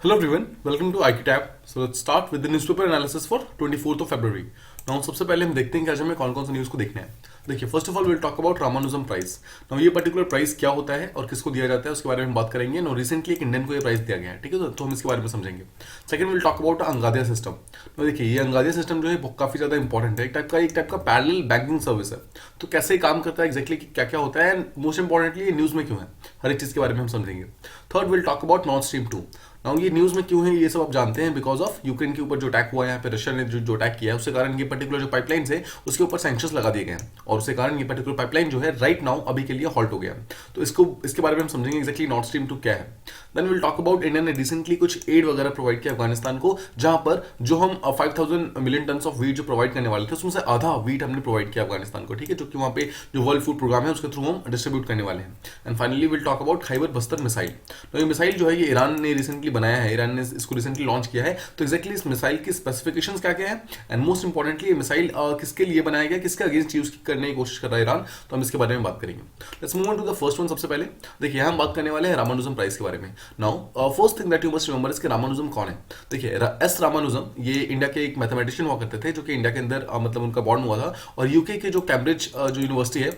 Hello everyone, welcome to IQTab. So let's start with the newspaper analysis for 24th of February. Now सबसे पहले हम देखते हैं कि आज हमें कौन कौन सा न्यूज़ को देखना है। देखिए first of all will talk about Ramanujan price. Now ये पर्टिकुलर प्राइस क्या होता है और किसको दिया जाता है उसके बारे में हम बात करेंगे। नो रिसेंटली एक इंडियन को ये प्राइस दिया गया है, ठीक है, तो हम इसके बारे में समझेंगे। Second will talk about Angadia system. तो देखिए ये अंगादिया सिस्टम जो है काफी ज्यादा इंपॉर्टेंट है, एक टाइप का पैरेलल बैंकिंग सर्विस है। तो कैसे काम करता है एग्जैक्टली क्या क्या होता है एंड मोस्ट इंपॉर्टेंटली ये न्यूज में क्यों है, हर एक चीज के बारे में हम समझेंगे। Third will talk about north stream 2। Now ये न्यूज में क्यों है ये सब आप जानते हैं, बिकॉज ऑफ यूक्रेन के ऊपर जो अटैक हुआ है, यहाँ पे रशिया ने जो अटैक किया है उसके कारण ये पर्टिकुलर जो पाइपलाइन है उसके ऊपर सैंक्शंस लगा दिए गए हैं और उसके कारण ये पर्टिकुलर पाइपलाइन जो है राइट नाउ अभी के लिए हॉल्ट हो गया है। तो इसके बारे में हम समझेंगे एक्जैक्टली नॉर्थ स्ट्रीम 2 क्या है। Then will talk about India ने रिसेंटली कुछ एड वगैरह प्रोवाइड किया अफगानिस्तान को, जहां पर जो हम 5000 मिलियन टन ऑफ वीट जो प्रोवाइड करने वाले थे उसमें से आधा वीट हमने प्रोवाइड किया अफगानिस्तान को, ठीक है, जो कि वहां पे जो वर्ल्ड फूड प्रोग्राम है उसके थ्रू हम डिस्ट्रीब्यूट करने वाले हैं। And finally will talk about Khyber Bastar missile. तो ये मिसाइल जो है ये ईरान ने रिसेंटली बनाया है, ईरान ने इसको रिसेंटली लॉन्च किया है। तो एक्जैक्टली इस मिसाइल की स्पेसिफिकेशंस क्या क्या है एंड मोस्ट इंपॉर्टेंटली ये मिसाइल किसके लिए बनाया गया, किसके अगेंस्ट यूज करने की कोशिश कर रहा है ईरान, तो हम इसके बारे में बात करेंगे। Let's move on to the first one. सबसे पहले देखिए हम बात करने वाले हैं रामानुजम प्राइस के बारे में। Now first thing that you must remember is कि रामानुजम कौन है। देखिए एस रामानुजम ये इंडिया के एक मैथमेटिशियन हुआ करते थे जो कि इंडिया के अंदर मतलब उनका बॉर्न हुआ था और यूके के जो कैम्ब्रिज जो यूनिवर्सिटी है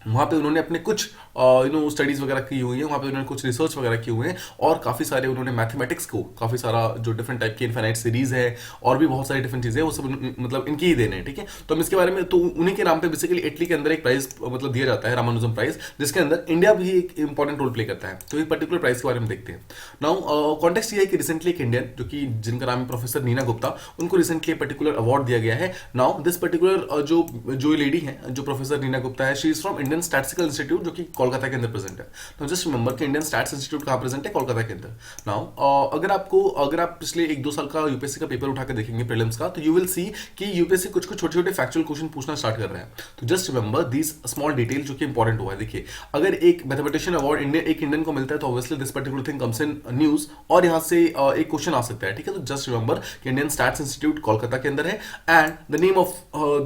वहाँ पे उन्होंने अपने कुछ स्टडीज वगैरह की हुई है, वहाँ पे उन्होंने कुछ रिसर्च वगैरह किए हुए हैं और काफ़ी सारे उन्होंने मैथमेटिक्स को काफ़ी सारा जो डिफरेंट टाइप की इनफाइनाइट सीरीज है और भी बहुत सारी डिफरेंट चीज़ें वो सब मतलब इनकी ही देने हैं, ठीक है। तो हम इसके बारे में तो उन्हीं के नाम पे बेसिकली इटली के अंदर एक प्राइज मतलब दिया जाता है रामानुजम प्राइज, जिसके अंदर इंडिया भी एक इंपॉर्टेंट रोल प्ले करता है। तो एक पर्टिकुलर प्राइज के बारे में देखते हैं। नाउ कॉन्टेक्स्ट ये है कि रिसेंटली एक इंडियन जो कि जिनका नाम है प्रोफेसर नीना गुप्ता, उनको रिसेंटली पर्टिकुलर अवार्ड दिया गया है। नाउ दिस पर्टिकुलर जो लेडी है जो प्रोफेसर नीना गुप्ता है, she is from Indian statistical institute जो कि कोलकाता के अंदर प्रेजेंट है। नाउ जस्ट रिमेंबर कि इंडियन स्टैट्स इंस्टीट्यूट कहां प्रेजेंट है, कोलकाता के अंदर। नाउ अगर आप पिछले 1-2 साल का यूपीएससी का पेपर उठा के देखेंगे प्रीलिम्स का, तो यू विल सी कि यूपीएससी कुछ कुछ छोटे छोटे फैक्चुअल क्वेश्चन पूछना स्टार्ट कर रहा है। तो just remember this small detail जो कि इंपॉर्टेंट हुआ है। देखिए अगर एक मैथमेटिशियन अवार्ड एक इंडियन को मिलता है तो obviously this particular thing comes in news और यहाँ से एक क्वेश्चन आ सकता है, ठीक है। तो जस्ट रिमेंबर कि इंडियन स्टैट्स इंस्टीट्यूट कोलकाता के अंदर है and the name of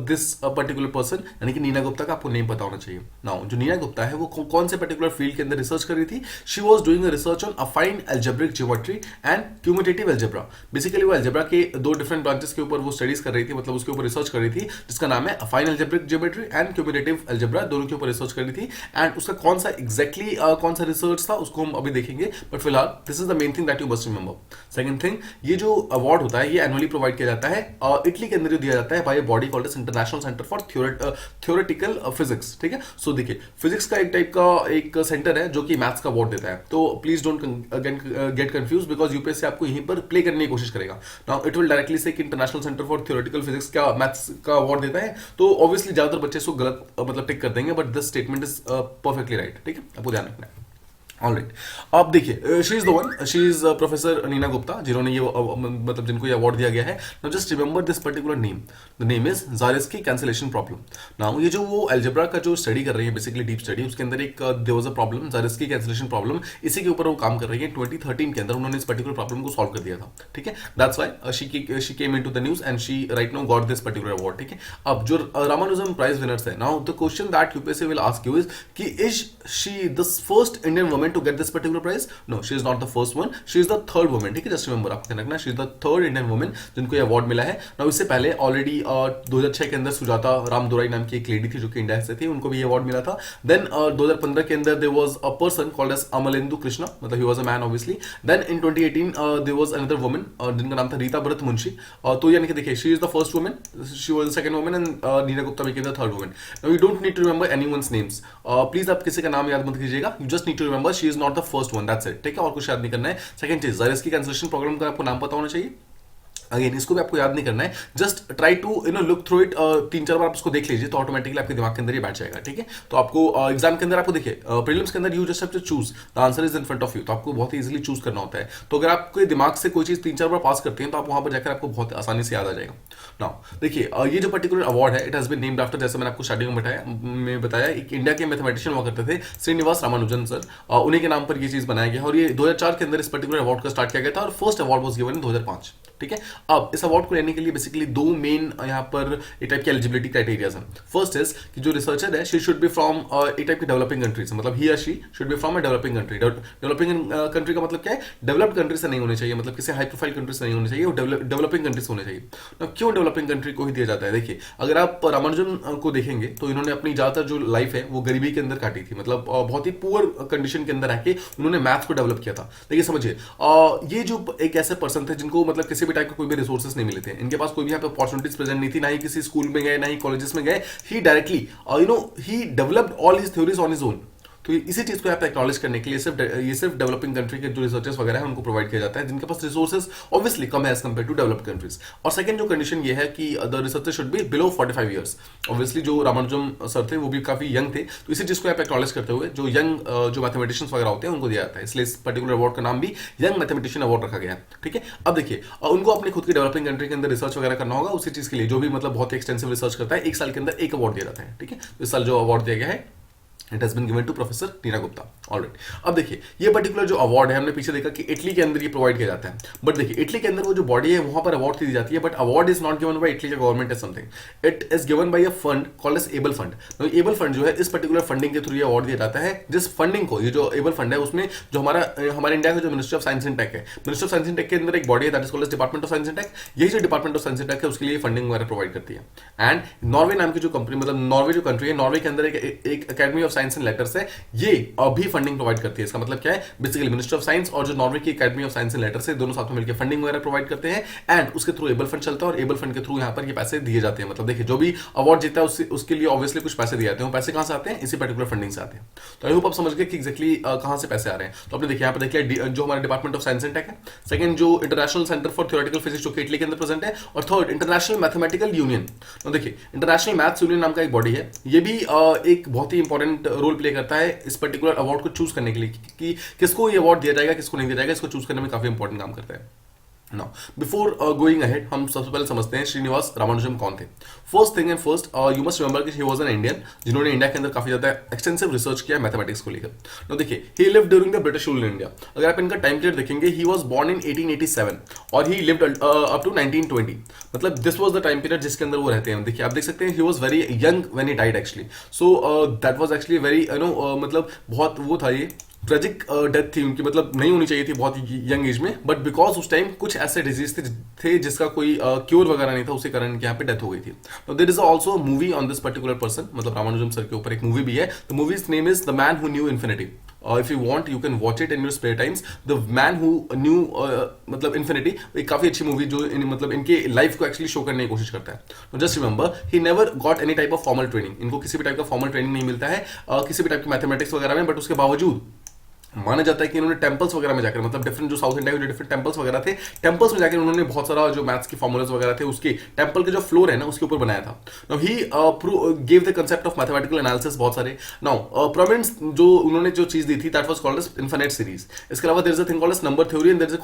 this particular person यानी कि नीना गुप्ता का आपको नेम पता होना चाहिए। नाउ जो नीना गुप्ता है वो कौन से पर्टिकुलर फील्ड के अंदर रिसर्च कर रही थी, she was doing a research on अफाइन algebraic geometry and cumulative algebra. Basically वो अलजेब्रा के 2 डिफरेंट ब्रांचेस के ऊपर वो स्टडीज कर रही थी, मतलब उसके ऊपर रिसर्च कर रही थी, जिसका नाम है अफाइन algebraic geometry and cumulative algebra, दोनों के ऊपर रिसर्च कर रही थी। एंड उसका कौन सा एग्जैक्टली कौन सा रिसर्च था उसको हम अभी देखेंगे, बट फिलहाल this is the main thing that you must remember. Second thing, ये जो अवार्ड होता है ये एनुअली प्रोवाइड किया जाता है इटली के अंदर जो दिया जाता है by body called as international centre for theoretical physics, ठीक है। सो देखिए फिजिक्स का एक टाइप का एक सेंटर है जो कि मैथ्स का अवार्ड देता है, तो please don't get confuse because UPSC आपको यहीं पर प्ले करने की कोशिश करेगा। नाउ इट विल डायरेक्टली से कि international centre for theoretical physics का मैथ्स का अवार्ड देता है, तो ऑब्वियसली ज्यादातर बच्चे इसको गलत मतलब टिक कर देंगे, but this statement is perfectly right, ठीक है, आपको ध्यान रखना है। ऑलराइट, अब देखिए she is the one, she is professor Neena Gupta जिन्होंने ये मतलब जिनको ये अवार्ड दिया गया है। Now just remember this particular name, the name is Zarankiewicz cancellation problem. Now ये जो वो अलजेब्रा का जो स्टडी कर रही है बेसिकली डीप स्टडी, उसके अंदर एक there was a problem Zarankiewicz cancellation problem, इसी के ऊपर वो काम कर रही है। 2013 के अंदर उन्होंने इस पर्टिकुलर प्रॉब्लम को सॉल्व कर दिया था, ठीक है। That's why she came into the news and she right now got this particular award, ठीक है। अब जो रामानुजम प्राइज विनर्स है, now the question that UPSC will ask you is कि is she the first Indian woman to get this particular prize? No, she is not the first one. She is the third woman. ठीक है, just remember आपको ध्यान रखना, she is the third Indian woman जिनको ये award मिला है। ना इससे पहले ऑलरेडी 2006 के अंदर सुजाता रामदोराई नाम की एक लेडी थी जो कि इंडिया से थी, उनको भी ये अवार्ड मिला था। देन 2015 के अंदर there was a person called as Amlendu Krishna, मतलब he was a man obviously. Then in 2018 there was another woman जिनका नाम था रीता भरत मुंशी। तो यानी कि देखिए she is the first woman, she was the second woman and Nina Gupta became the third woman. Now you don't need to remember anyone's names, please आप किसी का नाम याद मत कीजिएगा, you just need to remember she is not the first one, that's it, ठीक है, और कुछ याद नहीं करना है। सेकंड चीज, ज़ारेस्की कैंसलेशन प्रॉब्लम का आपको नाम पता होना चाहिए। अगेन इसको भी आपको याद नहीं करना है, just try to look through it, 3-4 बार आप उसको देख लीजिए तो ऑटोमेटिकली आपके दिमाग के अंदर ही बैठ जाएगा, ठीक है। तो आपको एग्जाम के अंदर आपको देखिए प्रीलिम्स के अंदर you just have to choose the answer is in front of you, तो आपको बहुत ही इजीली चूज करना होता है। तो अगर आपके दिमाग से कोई चीज 3-4 बार पास करते हैं तो आप वहां पर जाकर आपको बहुत आसानी से याद आ जाएगा। नाउ देखिए ये जो पर्टिकुलर अवार्ड है it has been named after, जैसे मैंने आपको स्टार्टिंग में बताया एक इंडिया के मैथमेटिशियन हुआ करते थे श्रीनिवास रामानुजन सर, उन्हीं के नाम पर ये चीज बनाया गया और ये 2004 के अंदर इस पर्टिकुलर अवार्ड का स्टार्ट किया गया था और first award was given in 2005। ठीक है। अब इस अवार्ड को लेने के लिए बेसिकली दो मेन यहाँ पर एक टाइप की एलिजिबिलिटी क्राइटेरियाज हैं। फर्स्ट इज कि जो रिसर्चर है शी शुड बी फ्रॉम एक टाइप की डेवलपिंग कंट्री से, मतलब ही या she should be from a developing country. Developing country का मतलब क्या है, डेवलप्ड कंट्री से नहीं होनी चाहिए, मतलब किसी हाई प्रोफाइल कंट्री से नहीं होनी चाहिए, वो डेवलपिंग कंट्री से होने चाहिए। ना क्यों डेवलपिंग कंट्री को ही दिया जाता है? देखिए, अगर आप रामानुजन को देखेंगे तो इन्होंने अपनी ज्यादातर जो लाइफ है वो गरीबी के अंदर काटी थी, मतलब बहुत ही पुअर कंडीशन के अंदर आके उन्होंने मैथ्स को डेवलप किया था। देखिए समझिए, ये जो एक ऐसे पर्सन थे जिनको मतलब किसी भी टाइप के कोई भी रिसोर्सेस नहीं मिले थे, इनके पास कोई भी यहाँ पे अपॉर्चुनिटीज प्रेजेंट नहीं थी, ना ही किसी स्कूल में गए ना ही कॉलेजेस में गए, he directly he developed all his theories on his own. तो इसी चीज को यहाँ पे एक्नॉलेज करने के लिए ये सिर्फ डेवलपिंग कंट्री के जो रिसर्चर्स वगैरह हैं उनको प्रोवाइड किया जाता है, जिनके पास रिसोर्सेज ऑब्वियसली कम है as compare to developed countries. और सेकंड जो कंडीशन ये है कि the researcher should be below 45 years. Obviously जो रामानुजम सर थे वो भी काफी यंग थे, तो इसी चीज को यहाँ पे एक्नॉलेज करते हुए जो यंग जो मैथमेटिशियंस वगैरह होते हैं उनको दिया जाता है, इसलिए इस पर्टिकुलर अवार्ड का नाम भी यंग मैथमेटिशियन अवार्ड रखा गया है। ठीक है, अब देखिए उनको अपनी खुद की डेवलपिंग कंट्री के अंदर रिसर्च वगैरह करना होगा, उसी चीज के लिए जो भी मतलब बहुत ही एक्सटेंसिव रिसर्च करता है, एक साल के अंदर एक अवार्ड दिया जाता है। ठीक है, इस साल जो अवार्ड दिया गया है it has been given to professor Neena Gupta. Alright, अब देखिए ये पर्टिकुलर जो अवार्ड है हमने पीछे देखा कि इटली के अंदर ये प्रोवाइड किया जाता है, बट देखिए इटली के अंदर वो जो बॉडी है वहां पर अवार्ड दी जाती है, but award is not given by Italy का government is something, it is given by a fund called as able fund. Able fund जो है इस पर्टिकुलर फंडिंग के थ्रू ये अवार्ड दिया जाता है, जिस फंडिंग को ये जो एबल फंड है उसमें जो हमारे इंडिया का जो ministry of science and tech है, ministry of science and tech के अंदर एक बॉडी है that is called as department of science and tech, यही जो department of science and tech है उसके लिए फंडिंग वगैरह प्रोवाइड करती है। एंड नॉर्वे नाम की जो कंपनी, मतलब नॉर्वे जो कंट्री है, नॉर्वे के अंदर एक academy of science and letters है, ये भी फंडिंग प्रोवाइड करती है। इसका मतलब क्या है, बेसिकली मिनिस्ट्री ऑफ साइंस और जो नॉर्वे की academy of science and letters है दोनों साथ में मिलकर फंडिंग वगैरह प्रोवाइड करते हैं, एंड उसके थ्रू एबल फंड चलता है और एबल फंड के थ्रू यहाँ पर ये पैसे दिए जाते हैं। मतलब देखिए जो भी अवार्ड जीता है उसके लिए ऑब्वियसली कुछ पैसे दिए जाते हैं, पैसे कहां से आते हैं, इसी पर्टिकुलर फंडिंग से आते हैं। तो आई होप आप समझ गए कि एक्जैक्टली कहां से पैसे आ रहे हैं। तो आपने देखिए यहाँ पर देखिए जो हमारे department of science and tech है, सेकंड जो international centre for theoretical physics जो इटली के अंदर प्रेजेंट है, और थर्ड इंटरनेशनल मैथमेटिकल यूनियन। तो देखिए इंटरनेशनल मैथ्स यूनियन नाम का एक बॉडी है, ये भी एक बहुत ही इंपॉर्टेंट रोल प्ले करता है इस पर्टिकुलर अवार्ड को चूज करने के लिए कि किसको ये अवार्ड दिया जाएगा किसको नहीं दिया जाएगा, इसको चूज करने में काफी इंपॉर्टेंट काम करता है। Now, before going ahead, हम सबसे पहले समझते हैं श्रीनिवास रामानुजम कौन थे। First thing and first you must remember कि ही वाज एन इंडियन जिन्होंने इंडिया के अंदर काफी ज्यादा एक्सटेंसिव रिसर्च किया मैथमेटिक्स को लेकर। Now देखिए, ही lived during the British rule in India. अगर आप इनका टाइम पीरियड देखेंगे, ही वाज बोर्न इन 1887 और ही लिव्ड अप टू 1920। मतलब this was the time period जिसके अंदर वो रहते हैं। देखिए आप देख सकते हैं, he was very young when he died actually, so that was actually very मतलब बहुत वो था, ये ट्रेजिक डेथ थी उनकी, मतलब नहीं होनी चाहिए थी बहुत यंग एज में, बट बिकॉज उस टाइम कुछ ऐसे डिजीज थे जिसका कोई क्योर वगैरह नहीं था, उसी कारण यहाँ पे डेथ हो गई थी। तो there is also movie on this particular person, मतलब रामानुजम सर के ऊपर एक मूवी भी है। The movie's name is the man who knew infinity. If you want you can watch it in your spare times. The man who knew मतलब infinity, एक काफी अच्छी मूवी जो मतलब इनके लाइफ को एक्चुअली शो करने की कोशिश करता है। Just remember, he never got any type of formal training. इनको किसी भी टाइप का फॉर्मल ट्रेनिंग नहीं मिलता है किसी भी टाइप की मैथमेटिक्स वगैरह में, बट उसके बावजूद माना जाता है कि इन्होंने टेंपल्स वगैरह में जाकर, मतलब डिफरेंट जो साउथ इंडिया के जो डिफरेंट टेंपल्स वगैरह थे, टेंपल्स में जाकर उन्होंने बहुत सारा जो मैथ्स की फॉर्मूलाज वगैरह थे उसके टेंपल के जो फ्लोर है ना उसके ऊपर बनाया था। Now he give the concept of mathematical analysis बहुत सारे। नाउ प्रोमिनेंस जो उन्होंने जो चीज दी थी that was called as infinite series. इसके अलावा there is a thing called as number theory and there is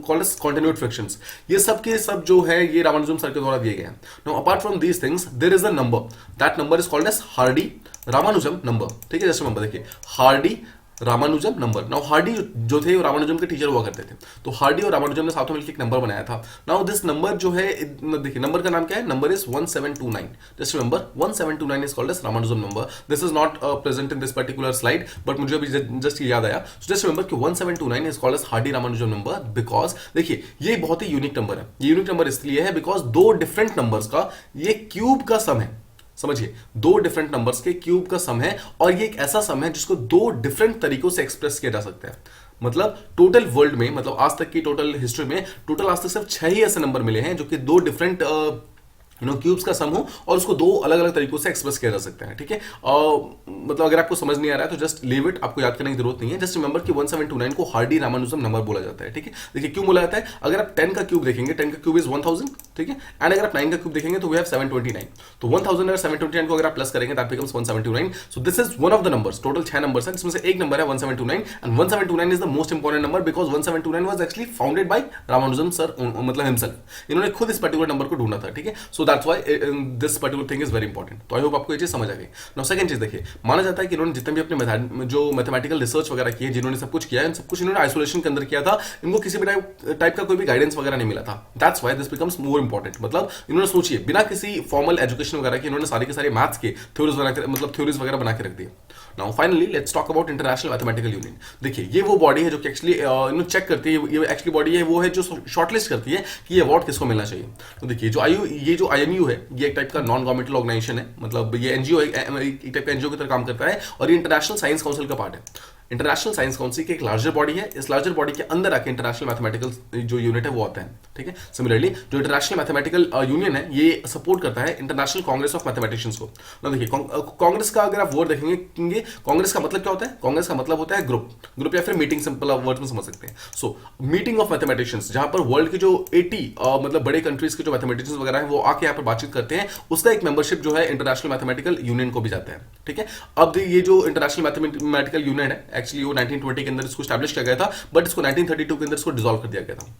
called as continued fractions. ये सब के सब जो है ये रामानुजम सर के द्वारा दिए गए हैं। Now apart from these things there is a number, that number is called as Hardy Ramanujan number. ठीक है, जस्ट रिमेंबर, देखिए Hardy Ramanujan number. Now Hardy जो थे वो रामानुजम के टीचर हुआ करते थे, तो हार्डी और रामानुजम ने साथ में मिलकर एक नंबर बनाया था। नाउ दिस नंबर जो है, देखिए नंबर का नाम क्या है, number is 1729। Just remember 1729 is called as Ramanujan number. This is not present in this particular slide, but मुझे अभी जस्ट याद आया। सो जस्ट रिमेंबर कि 1729 is called as Hardy Ramanujan number because देखिए ये बहुत ही यूनिक नंबर है। ये यूनिक नंबर इसलिए है बिकॉज दो डिफरेंट नंबर्स का ये क्यूब का सम है। समझिए, दो डिफरेंट नंबर्स के क्यूब का सम है, और ये एक ऐसा सम है जिसको दो डिफरेंट तरीकों से एक्सप्रेस किया जा सकता है। मतलब टोटल वर्ल्ड में, मतलब आज तक की टोटल हिस्ट्री में टोटल आज तक सिर्फ 6 ही ऐसे नंबर मिले हैं जो कि दो डिफरेंट क्यूब्स का सम हो और उसको दो अलग अलग तरीकों से एक्सप्रेस किया जा सकता है। ठीक है, मतलब अगर आपको समझ नहीं आ रहा है तो जस्ट लीव इट, आपको याद करने की जरूरत नहीं है। जस्ट रिमेंबर कि 1729 को हार्डी रामानुजम नंबर बोला जाता है। ठीक है, देखिए क्यों बोला जाता है, अगर आप 10 का क्यूब देखेंगे, 10 का क्यूब इज 1000। ठीक है, एंड अगर आप 9 का क्यूब देखेंगे तो वी हैव 729। तो 1000 और 729 को अगर आप प्लस करेंगे that becomes 179। So this is one of the numbers, total 6 numbers हैं जिसमें से एक नंबर है 179, and 179 is the most important number because 179 was actually founded by Ramanujan sir, मतलब हिमसेल्फ। इन्होंने खुद इस पर्टिकुलर नंबर को ढूंढा था। ठीक है, so that's why this particular thing is very important. तो आई होप आपको ये चीज समझ आ गई। नाउ सेकंड चीज देखिए, माना जाता है कि इन्होंने जितने भी अपने जो मैथमेटिकल रिसर्च वगैरह की है, जिन्होंने सब कुछ किया है, सब कुछ इन्होंने आइसोलेशन के अंदर किया था, इनको किसी भी टाइप का कोई भी गाइडेंस वगैरह नहीं मिला था। That's why this becomes more important. मतलब इन्होंने सोचिए बिना किसी फॉर्मल एजुकेशन वगैरह के इन्होंने सारे के सारे मैथ्स के थ्योरीज वगैरह बना के रख दिए। Now finally let's talk about international mathematical union. देखिए ये वो बॉडी है जो कि एक्चुअली चेक करती है, ये एक्चुअली बॉडी है वो है जो शॉर्टलिस्ट करती है कि ये अवार्ड किसको मिलना चाहिए। तो देखिए ये जो आईएमयू है, ये एक टाइप का नॉन गवर्नमेंटल ऑर्गेनाइजेशन है, मतलब ये एनजीओ एक टाइप का एनजीओ की तरह काम करता है, और ये इंटरनेशनल साइंस काउंसिल का पार्ट है। इंटरनेशनल साइंस काउंसिल की एक लार्जर बॉडी है, इस लार्जर बॉडी के अंदर आके इंटरनेशनल मैथमेटिकल जो यूनिट है वो आता है, ठीक है। सिमिलरली जो इंटरनेशनल मैथमेटिकल यूनियन है ये सपोर्ट करता है इंटरनेशनल कांग्रेस ऑफ मैथमेटिशियंस को। ना देखिए कांग्रेस का अगर आप वर्ड देखेंगे, कांग्रेस का मतलब क्या होता है? कांग्रेस का मतलब होता है ग्रुप या फिर मीटिंग, सिंपल आप वर्ड में समझ सकते हैं। सो मीटिंग ऑफ मैथमेटिशियंस, जहां पर वर्ल्ड के जो 80 मतलब बड़े कंट्रीज के जो मैथमेटिशियंस वगैरह है वो आके यहाँ पर बातचीत करते हैं, उसका एक मेंबरशिप जो है इंटरनेशनल मैथमेटिकल यूनियन को भी जाता है, ठीक है। अब ये जो इंटरनेशनल मैथमेटिकल यूनियन है एक्चुअली वो 1920 के अंदर इसको स्टैब्लिश किया गया था, बट इसको 1932 के अंदर इसको डिसॉल्व कर दिया गया था।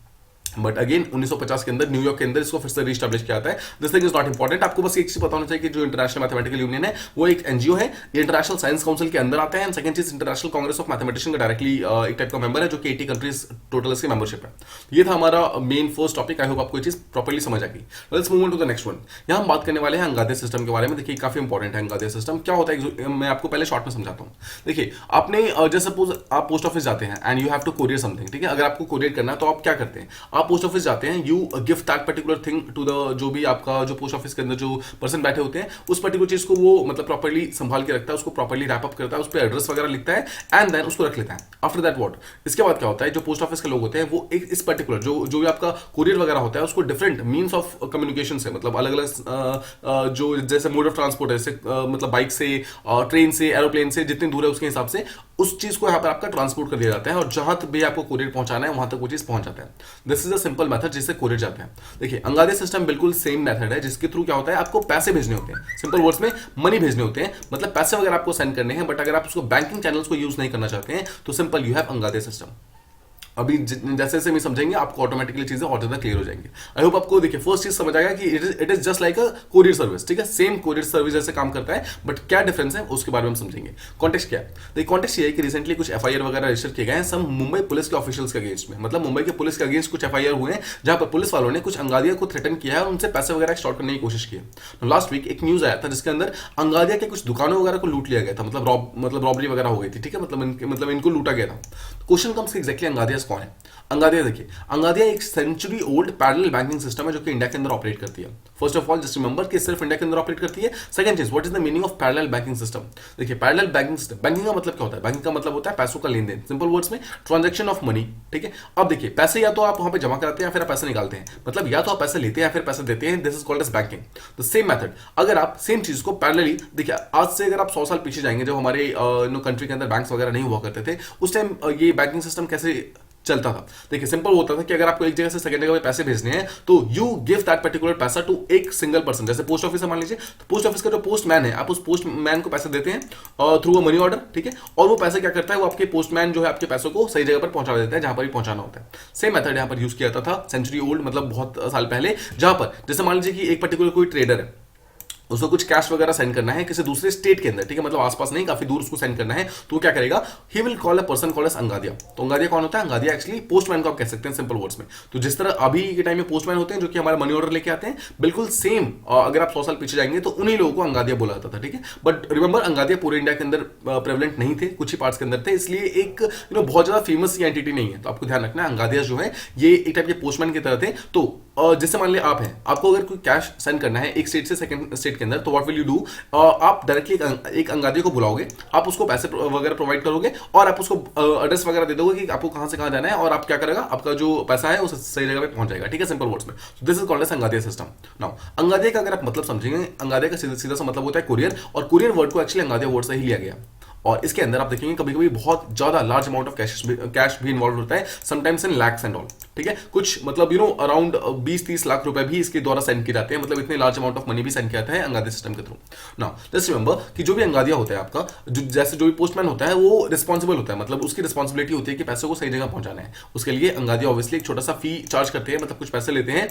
बट अगेन 1950 के अंदर न्यूयॉर्क के अंदर इसको फिर से रीस्टैब्लिश किया जाता है। This thing is not important. आपको बस एक चीज पता होना चाहिए कि जो इंटरनेशनल मैथमेटिकल यूनियन है वो एक एनजीओ है, ये इंटरनेशनल साइंस काउंसिल के अंदर आता है। एंड सेकंड चीज, इंटरनेशनल कांग्रेस ऑफ मैथमेटिशियन का डायरेक्टली एक टाइप का मेंबर है, जो कि 80 कंट्रीज टोटल इसकी मेंबरशिप है। ये था हमारा main first topic. I hope आपको ये चीज प्रॉपर्ली समझ आ गई। Let's move on to the next one. यहां हम बात करने वाले हैं अंगादे सिस्टम के बारे में। देखिए काफी इंपॉर्टेंट है अंगादे सिस्टम। क्या होता है मैं आपको पहले शॉर्ट में समझाता हूं। देखिए आपने जैसे सपोज आप पोस्ट ऑफिस जाते हैं and you have to courier something, ठीक है। अगर आपको कोरियर करना है तो आप क्या करते हैं, आप पोस्ट ऑफिस जाते हैं, you give that particular thing to the जो भी आपका जो पोस्ट ऑफिस के अंदर जो पर्सन बैठे होते हैं, उस पर्टिकुलर चीज को वो मतलब प्रॉपर्ली संभाल के रखता है, उसको प्रॉपर्ली रैप अप करता है, उस पर एड्रेस वगैरह लिखता है एंड देन उसको रख लेता है। आफ्टर दैट व्हाट, इसके बाद क्या होता है, जो पोस्ट ऑफिस के लोग होते हैं वो एक इस पर्टिकुलर जो भी आपका कोरियर वगैरह होता है उसको डिफरेंट मीन्स ऑफ कम्युनिकेशन से, मतलब अलग अलग जो जैसे मोड ऑफ ट्रांसपोर्ट है, मतलब बाइक से, ट्रेन से, एरोप्लेन से, जितनी दूर है उसके हिसाब से उस चीज को यहाँ पर आपका ट्रांसपोर्ट कर दिया जाता है, और जहां तक भी आपको कोरियर पहुंचाना है वहां तक वो चीज पहुंच जाता है। This is a simple method जिससे कोरियर जाता है। देखिए अंगादे सिस्टम बिल्कुल सेम मेथड है, जिसके थ्रू क्या होता है, आपको पैसे भेजने होते हैं, सिंपल वर्ड्स में मनी भेजने होते हैं, मतलब पैसे वगैरह आपको सेंड करने हैं। बट अगर आप उसको बैंकिंग चैनल्स को यूज नहीं करना चाहते हैं तो सिंपल यू हैव अंगादे सिस्टम। अभी जैसे जैसे हम समझेंगे आपको ऑटोमेटिकली चीजें और ज्यादा क्लियर हो जाएंगी। आई होप आपको देखिए फर्स्ट चीज समझ आएगा कि it is just like a courier service, ठीक है। सेम कोरियर सर्विस जैसे काम करता है, बट क्या डिफरेंस है उसके बारे में हम समझेंगे। कॉन्टेक्स्ट क्या है, देखिए कॉन्टेक्स्ट ये है कि रिसेंटली कुछ एफआईआर वगैरह रजिस्टर किए गए हैं सब मुंबई पुलिस के ऑफिशियल्स के अगेंस्ट में, मतलब मुंबई के पुलिस के अगेंस्ट कुछ एफआईआर हुए हैं जहां पर पुलिस वालों ने कुछ अंगादिया को थ्रेटन किया है और उनसे पैसे वगैरह एक्सटॉर्ट करने की कोशिश की है। लास्ट वीक एक न्यूज आया था जिसके अंदर अंगादिया के कुछ दुकानों वगैरह को लूट लिया गया था, मतलब रॉबरी वगैरह हो गई थी, ठीक है। मतलब इनको लूटा गया था। क्वेश्चन कम्स कि एग्जैक्टली अंगादिया कौन है। अंगादिया देखिए, अंगादिया एक century old parallel banking system है जो कि इंडिया के अंदर ऑपरेट करती है। First of all just remember कि सिर्फ इंडिया के अंदर ऑपरेट करती है। सेकंड चीज, what is the meaning of parallel banking system. देखिए पैरेलल बैंकिंग सिस्टम, बैंकिंग का मतलब क्या होता है, बैंकिंग का मतलब होता है पैसों का लेन देन, सिंपल वर्ड्स में ट्रांजैक्शन ऑफ मनी, ठीक है। अब देखिए पैसे या तो आप वहां पे जमा कराते हैं या फिर आप पैसे निकालते हैं, मतलब या तो आप पैसे लेते हैं या फिर पैसे देते हैं। This is called as banking. The same method, अगर आप सेम चीज को पैरेलली, देखिए आज से अगर आप 100 साल पीछे जाएंगे जब हमारे कंट्री के अंदर बैंक्स वगैरह नहीं हुआ करते थे, उस टाइम ये बैंकिंग सिस्टम कैसे चलता था। देखिए सिंपल होता था कि अगर आपको एक जगह से सेकंड जगह पे पैसे भेजने हैं तो यू गिव दैट पर्टिकुलर पैसा टू एक सिंगल पर्सन। जैसे पोस्ट ऑफिस है मान लीजिए, तो पोस्ट ऑफिस का जो पोस्टमैन है, आप उस पोस्टमैन को पैसे देते हैं थ्रू अ मनी ऑर्डर, ठीक है। और वो पैसे क्या करता है, वो आपके पोस्टमैन जो है आपके पैसों को सही जगह पर पहुंचा देता है जहां पर भी पहुंचाना होता है। सेम मेथड यहां पर यूज किया जाता था सेंचुरी ओल्ड, मतलब बहुत साल पहले, जहां पर जैसे मान लीजिए कि एक पर्टिकुलर कोई ट्रेडर है, उसको कुछ कैश वगैरह सेंड करना है किसी दूसरे स्टेट के अंदर, ठीक है, मतलब आसपास नहीं काफी दूर उसको सेंड करना है, तो वो क्या करेगा, he will call a person called as Angadia. तो अंगादिया कौन होता है, अंगादिया एक्चुअली पोस्टमैन को आप कह सकते हैं सिंपल वर्ड्स में। तो जिस तरह अभी के टाइम में पोस्टमैन होते हैं जो कि हमारा मनी ऑर्डर लेके आते हैं, बिल्कुल सेम अगर आप 100 साल पीछे जाएंगे तो उन्हीं लोगों को अंगादिया बोला जाता था, ठीक है। बट रिमेंबर अंगादिया पूरे इंडिया के अंदर प्रेवलेंट नहीं थे, कुछ ही पार्ट्स के अंदर थे, इसलिए एक बहुत ज्यादा फेमस एंटिटी नहीं है। तो आपको ध्यान रखना है अंगादिया जो है ये एक टाइप के पोस्टमैन की तरह थे। तो जैसे मान लिया आप हैं, आपको अगर कोई कैश सेंड करना है एक स्टेट से सेकंड स्टेट के अंदर, तो व्हाट विल यू डू, आप डायरेक्टली एक अंगादिया को बुलाओगे, आप उसको पैसे वगैरह प्रोवाइड करोगे और आप उसको एड्रेस वगैरह दे दोगे कि आपको कहां से कहां जाना है, और आप क्या करेगा, आपका जो पैसा है उस सही जगह पे पहुंच जाएगा, ठीक है, सिंपल वर्ड्स में। This is called as Angadia system. Now Angadia का अगर आप मतलब समझेंगे, अंगादिया का सीधा सा मतलब होता है कुरियर, और कुरियर वर्ड को एक्चुअली अंगादिया वर्ड से ही लिया गया। और इसके अंदर आप देखेंगे कभी कभी बहुत ज्यादा लार्ज अमाउंट ऑफ कैश भी इन्वॉल्व होता है, sometimes in lakhs and all, ठीक है। कुछ मतलब अराउंड 20-30 लाख रुपए भी इसके द्वारा सेंड किए जाते हैं, मतलब इतने लार्ज अमाउंट ऑफ मनी भी सेंड किया जाता है अंगादिया सिस्टम के थ्रू। नाउ जस्ट रिमेंबर कि जो भी अंगादिया होता है आपका, जैसे जो भी पोस्टमैन होता है वो रिस्पॉन्सिबल होता है, मतलब उसकी रिस्पॉन्सिबिलिटी होती है कि पैसों को सही जगह पहुंचाना है। उसके लिए अंगादिया ऑब्वियसली एक छोटा सा फी चार्ज करते हैं, मतलब कुछ पैसे लेते हैं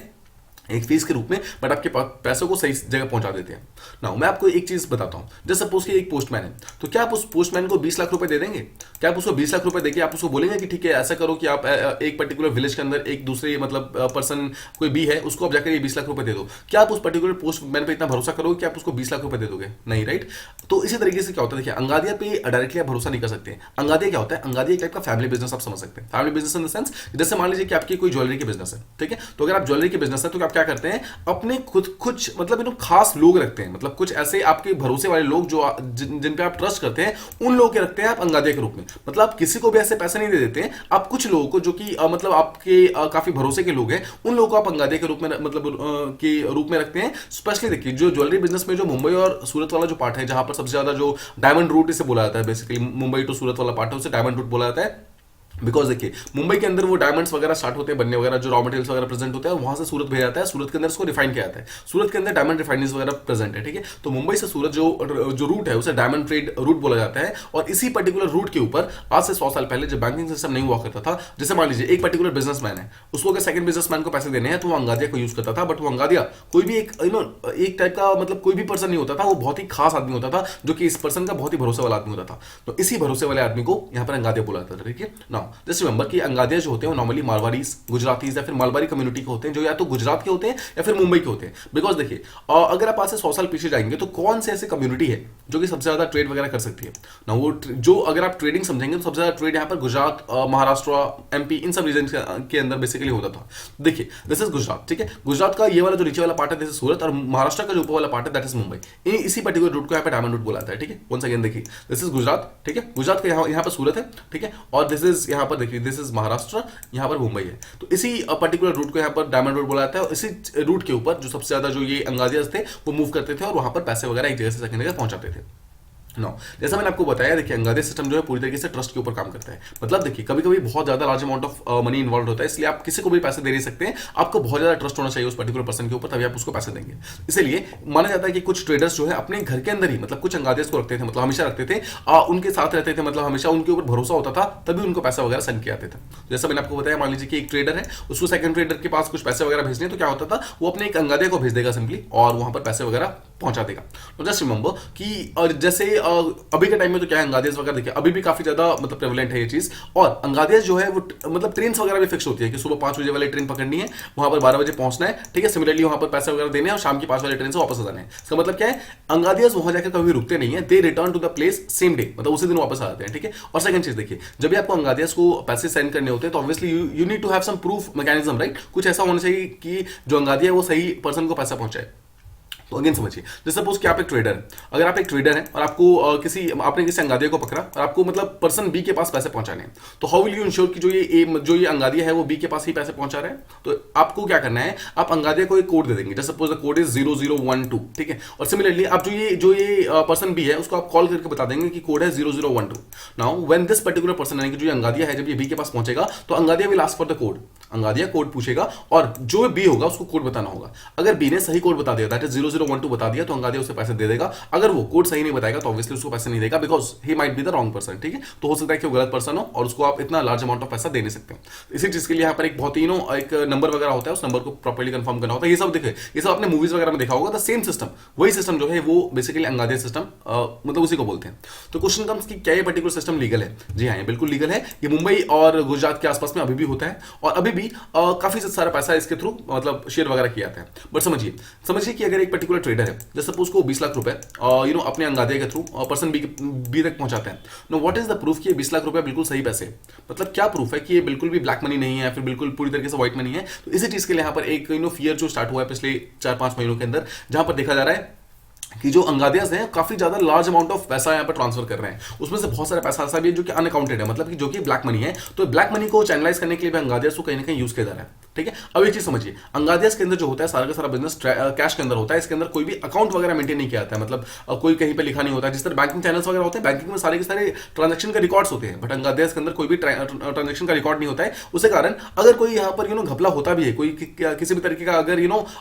एक फीस के रूप में, बट आपके पैसों को सही जगह पहुंचा देते हैं ना। मैं आपको एक चीज बताता हूं, जैसे सपोज कि एक पोस्टमैन है, तो क्या आप उस पोस्टमैन को 20 लाख रुपए दे देंगे? क्या आप उसको 20 लाख रुपए देके आप उसको बोलेंगे कि ठीक है ऐसा करो कि आप एक पर्टिकुलर विलेज के अंदर एक दूसरे मतलब पर्सन कोई भी है उसको आप जाकर ये 20 लाख रुपए दे दो? क्या आप उस पर्टिकुलर पोस्टमैन पे इतना भरोसा करोगे कि आप उसको 20 लाख रुपए दे दोगे? नहीं, राइट। तो इसी तरीके से क्या होता है, देखिए अंगादिया पे डायरेक्टली आप भरोसा नहीं कर सकते। अंगादिया क्या होता है? अंगादिया एक टाइप का फैमिली बिजनेस आप समझ सकते हैं। Family business in the sense, जैसे मान लीजिए कि आपकी कोई ज्वेलरी की बिजनेस है, ठीक है, तो अगर आप ज्वेलरी की बिजनेस है तो आप क्या करते हैं, अपने खुद कुछ मतलब खास लोग रखते हैं, मतलब कुछ ऐसे आपके भरोसे वाले लोग जो जिन पे आप ट्रस्ट करते हैं, उन लोग के रखते हैं आप अंगादिया के रूप में। मतलब आप किसी को भी ऐसे पैसे नहीं दे देते हैं, आप कुछ लोगों को जो कि मतलब आपके काफी भरोसे के लोग हैं, उन लोगों को आप अंगादिया के रूप में मतलब के रूप में रखते हैं। स्पेशली देखिए जो ज्वेलरी बिजनेस में जो मुंबई और सूरत वाला जो पार्ट है, जहां पर सबसे ज्यादा जो डायमंड रूट इसे बोला जाता है, बेसिकली मुंबई टू सूरत वाला पार्ट है उसे डायमंड रूट बोला जाता है। बिकॉज देखिए मुंबई के अंदर वो डायमंड्स वगैरह स्टार्ट होते हैं बनने वगैरह, जो रॉ मटेरियल्स वगैरह प्रेजेंट होता है वहां से सूरत भेजा जाता है, सूरत के अंदर इसको रिफाइन किया जाता है, सूरत के अंदर डायमंड रिफाइनरीज वगैरह प्रेजेंट है, ठीक है। तो मुंबई से सूरत जो रूट है उसे डायमंड ट्रेड रूट बोला जाता है। और इसी पर्टिकुलर रूट के ऊपर आज से 100 साल पहले जब बैंकिंग सिस्टम नहीं हुआ करता था, जैसे मान लीजिए एक पर्टिकुलर बिजनेसमैन है, उसको अगर सेकंड बिजनेसमैन को पैसे देने हैं तो वो अंगादिया को यूज करता था। बट वो अंगादिया कोई भी एक एक टाइप का मतलब कोई भी पर्सन नहीं होता था, वो बहुत ही खास आदमी होता था जो कि इस पर्सन का बहुत ही भरोसे वाला आदमी होता था। तो इसी भरोसे वाले आदमी को यहाँ पर अंगादिया बोला जाता था, ठीक है ना। जस्ट रिमेंबर कि अंगादिया जो होते हैं वो नॉर्मली मारवाड़ीज, गुजरातीज या फिर मालवाड़ी कम्युनिटी के होते हैं, जो या तो गुजरात के होते हैं या फिर मुंबई के होते हैं। बिकॉज देखिए अगर आप आज से 100 साल पीछे जाएंगे तो कौन से ऐसी कम्युनिटी है जो कि सबसे ज्यादा ट्रेड वगैरह कर सकती है ना, वो जो अगर आप ट्रेडिंग समझेंगे तो सबसे ज्यादा ट्रेड यहाँ पर गुजरात, महाराष्ट्र, एमपी, इन सब रीजन के अंदर बेसिकली होता था। देखिए दिस इज गुजरात, ठीक है, गुजरात का ये वाला जो नीचे वाला पार्ट है दिस इज सूरत, और महाराष्ट्र का जो ऊपर वाला पार्ट है दैट इज मुंबई। इसी पर्टिकुलर रूट को यहाँ पे डायमंड रूट बोला जाता है, ठीक है। वंस अगेन देखिए दिस इज गुजरात, ठीक है, गुजरात का यहाँ पर सूरत है, ठीक है, और दिस इज यहाँ पर देखिए दिस इज महाराष्ट्र, यहाँ पर मुंबई है। तो इसी पर्टिकुलर रूट को यहाँ पर डायमंड रूट बोला जाता है। और इसी रूट के ऊपर जो सबसे ज्यादा जो ये अंगादियाज थे वो मूव करते थे और वहां पर पैसे वगैरह एक जगह से सेकंड जगह पहुंचाते थे। नो, जैसा मैंने आपको बताया, देखिए अंगादिया सिस्टम जो है पूरी तरीके से ट्रस्ट के ऊपर काम करता है। मतलब देखिए कभी कभी बहुत ज्यादा large amount of money involve होता है, इसलिए आप किसी को भी पैसे दे नहीं सकते हैं, आपको बहुत ज्यादा ट्रस्ट होना चाहिए उस पर्टिकुलर पर्सन के ऊपर, तभी आप उसको पैसे देंगे। इसलिए माना जाता है कि कुछ ट्रेडर्स जो है अपने घर के अंदर ही मतलब कुछ अंगादियास को रखते थे, मतलब हमेशा रखते थे, उनके साथ रहते थे, मतलब हमेशा उनके ऊपर भरोसा होता था, तभी उनको पैसा वगैरह सेंड किया जाते थे। जैसा मैंने आपको बताया, मान लीजिए कि एक ट्रेडर है, उसको सेकंड ट्रेडर के पास कुछ पैसे वगैरह भेजने, तो क्या होता था, वो अपने एक अंगादिया को भेज देगा सिंपली और वहां पर पैसे वगैरह पहुंचा देगा। तो जस्ट रिमेंबर कि जैसे अभी के टाइम में तो क्या है, अंगादियास वगैरह देखिए अभी भी काफी ज्यादा मतलब प्रेवलेंट है ये चीज। और अंगादियास जो है वो मतलब ट्रेन वगैरह भी फिक्स होती है कि सुबह 5 बजे वाली ट्रेन पकड़नी है, वहां पर 12 बजे पहुंचना है, ठीक है। सिमिलरली वहां पर पैसे वगैरह देने हैं और शाम की 5 वाली ट्रेन से वापस आ जाना है। इसका मतलब क्या है, अंगादियास वहां जाकर कभी रुकते नहीं है, they return to the place same day, मतलब उसी दिन वापस आ जाते हैं, ठीक है। और सेकंड चीज देखिए, जब भी आपको अंगादियास को पैसे सेंड करने होते हैं तो obviously you need to have some proof mechanism, right. कुछ ऐसा होना चाहिए कि जो अंगादिया है वो सही पर्सन को पैसा पहुंचाए। तो अगेन समझिए, जैसे सपोज कि आप एक ट्रेडर हैं, अगर आप एक ट्रेडर हैं और आपको आपने किसी अंगादिया को पकड़ा और आपको मतलब पर्सन बी के पास पैसे पहुंचाने हैं, तो हाउ विल यू इंश्योर कि जो ये अंगादिया है वो बी के पास ही पैसे पहुंचा रहा है? तो आपको क्या करना है, आप अंगादिया को एक कोड दे देंगे, जैसे सपोज द कोड इज 0012, ठीक है। और सिमिलरली आप जो ये पर्सन बी है उसको आप कॉल करके बता देंगे कि कोड है 0012। Now when this particular person यानी कि जो अंगादिया है जब ये बी के पास पहुंचेगा तो Angadia will ask for the code, Angadia code पूछेगा और जो बी होगा उसको कोड बताना होगा। अगर बी ने सही कोड बता दिया, दैट इज 0012 बता दिया, तो अंगादिया उसे पैसे दे देगा। अगर वो कोड सही नहीं बताएगा तो ऑब्वियसली उसको पैसे नहीं देगा, because he might be the wrong person, ठीक है। तो हो सकता है कि वो गलत पर्सन हो और उसको आप इतना लार्ज अमाउंट ऑफ पैसा दे नहीं सकते। इसी चीज के लिए यहाँ पर एक बहुत ही एक नंबर वगैरह होता है, उस नंबर को प्रॉपर्ली कंफर्म करना होता है। ये सब देखे, ये सब आपने मूवीज वगैरह में देखा होगा, द सेम सिस्टम, वही सिस्टम जो है वो बेसिकली अंगादिया सिस्टम मतलब उसी को बोलते हैं। तो क्वेश्चन कम्स कि क्या ये पर्टिकुलर सिस्टम लीगल है? जी हाँ, ये बिल्कुल लीगल है। ये मुंबई और गुजरात के आसपास में अभी भी होता है और अभी भी काफी सारा पैसा इसके थ्रू मतलब शेयर वगैरह किया जाता है। बट समझिए कि अगर एक पर्टिकुलर ट्रेडर है, जैसे सपोज को 20 लाख रुपए अपने अंगादिया के थ्रू पर्सन बी तक पहुंचाते हैं, know what is the proof कि ये 20 लाख रुपए बिल्कुल सही पैसे, मतलब क्या प्रूफ है कि ये बिल्कुल भी ब्लैक मनी नहीं है, फिर बिल्कुल पूरी तरीके से व्हाइट मनी है? तो इसी चीज के लिए यहाँ पर एक फियर जो स्टार्ट हुआ है पिछले 4-5 महीनों के अंदर, जहां पर देखा जा रहा है कि जो अंगादियास हैं काफी ज्यादा लार्ज अमाउंट ऑफ पैसा यहाँ पर ट्रांसफर कर रहे हैं, उसमें से बहुत सारा पैसा ऐसा भी है जो कि अनअकाउंटेड है, मतलब कि जो कि ब्लैक मनी है। तो ब्लैक मनी को चैनलाइज करने के लिए भी अंगादियास को कहीं ना कहीं यूज किया जा रहा है, ठीक है। अब एक चीज समझिए, अंगादियास के अंदर जो होता है सारा का सारा बिजनेस कैश के अंदर होता है, इसके अंदर कोई भी अकाउंट वगैरह मेंटेन नहीं किया जाता है, मतलब कोई कहीं पे लिखा नहीं होता है। जिस तरह बैंकिंग चैनल्स वगैरह होते हैं, बैंकिंग में सारे के सारे ट्रांजेक्शन का रिकॉर्ड्स होते हैं, बट अंगादियास के अंदर कोई भी ट्रांजेक्शन का रिकॉर्ड नहीं होता है। उसके कारण अगर कोई यहाँ पर घपला होता भी है, कोई किसी भी तरीके का अगर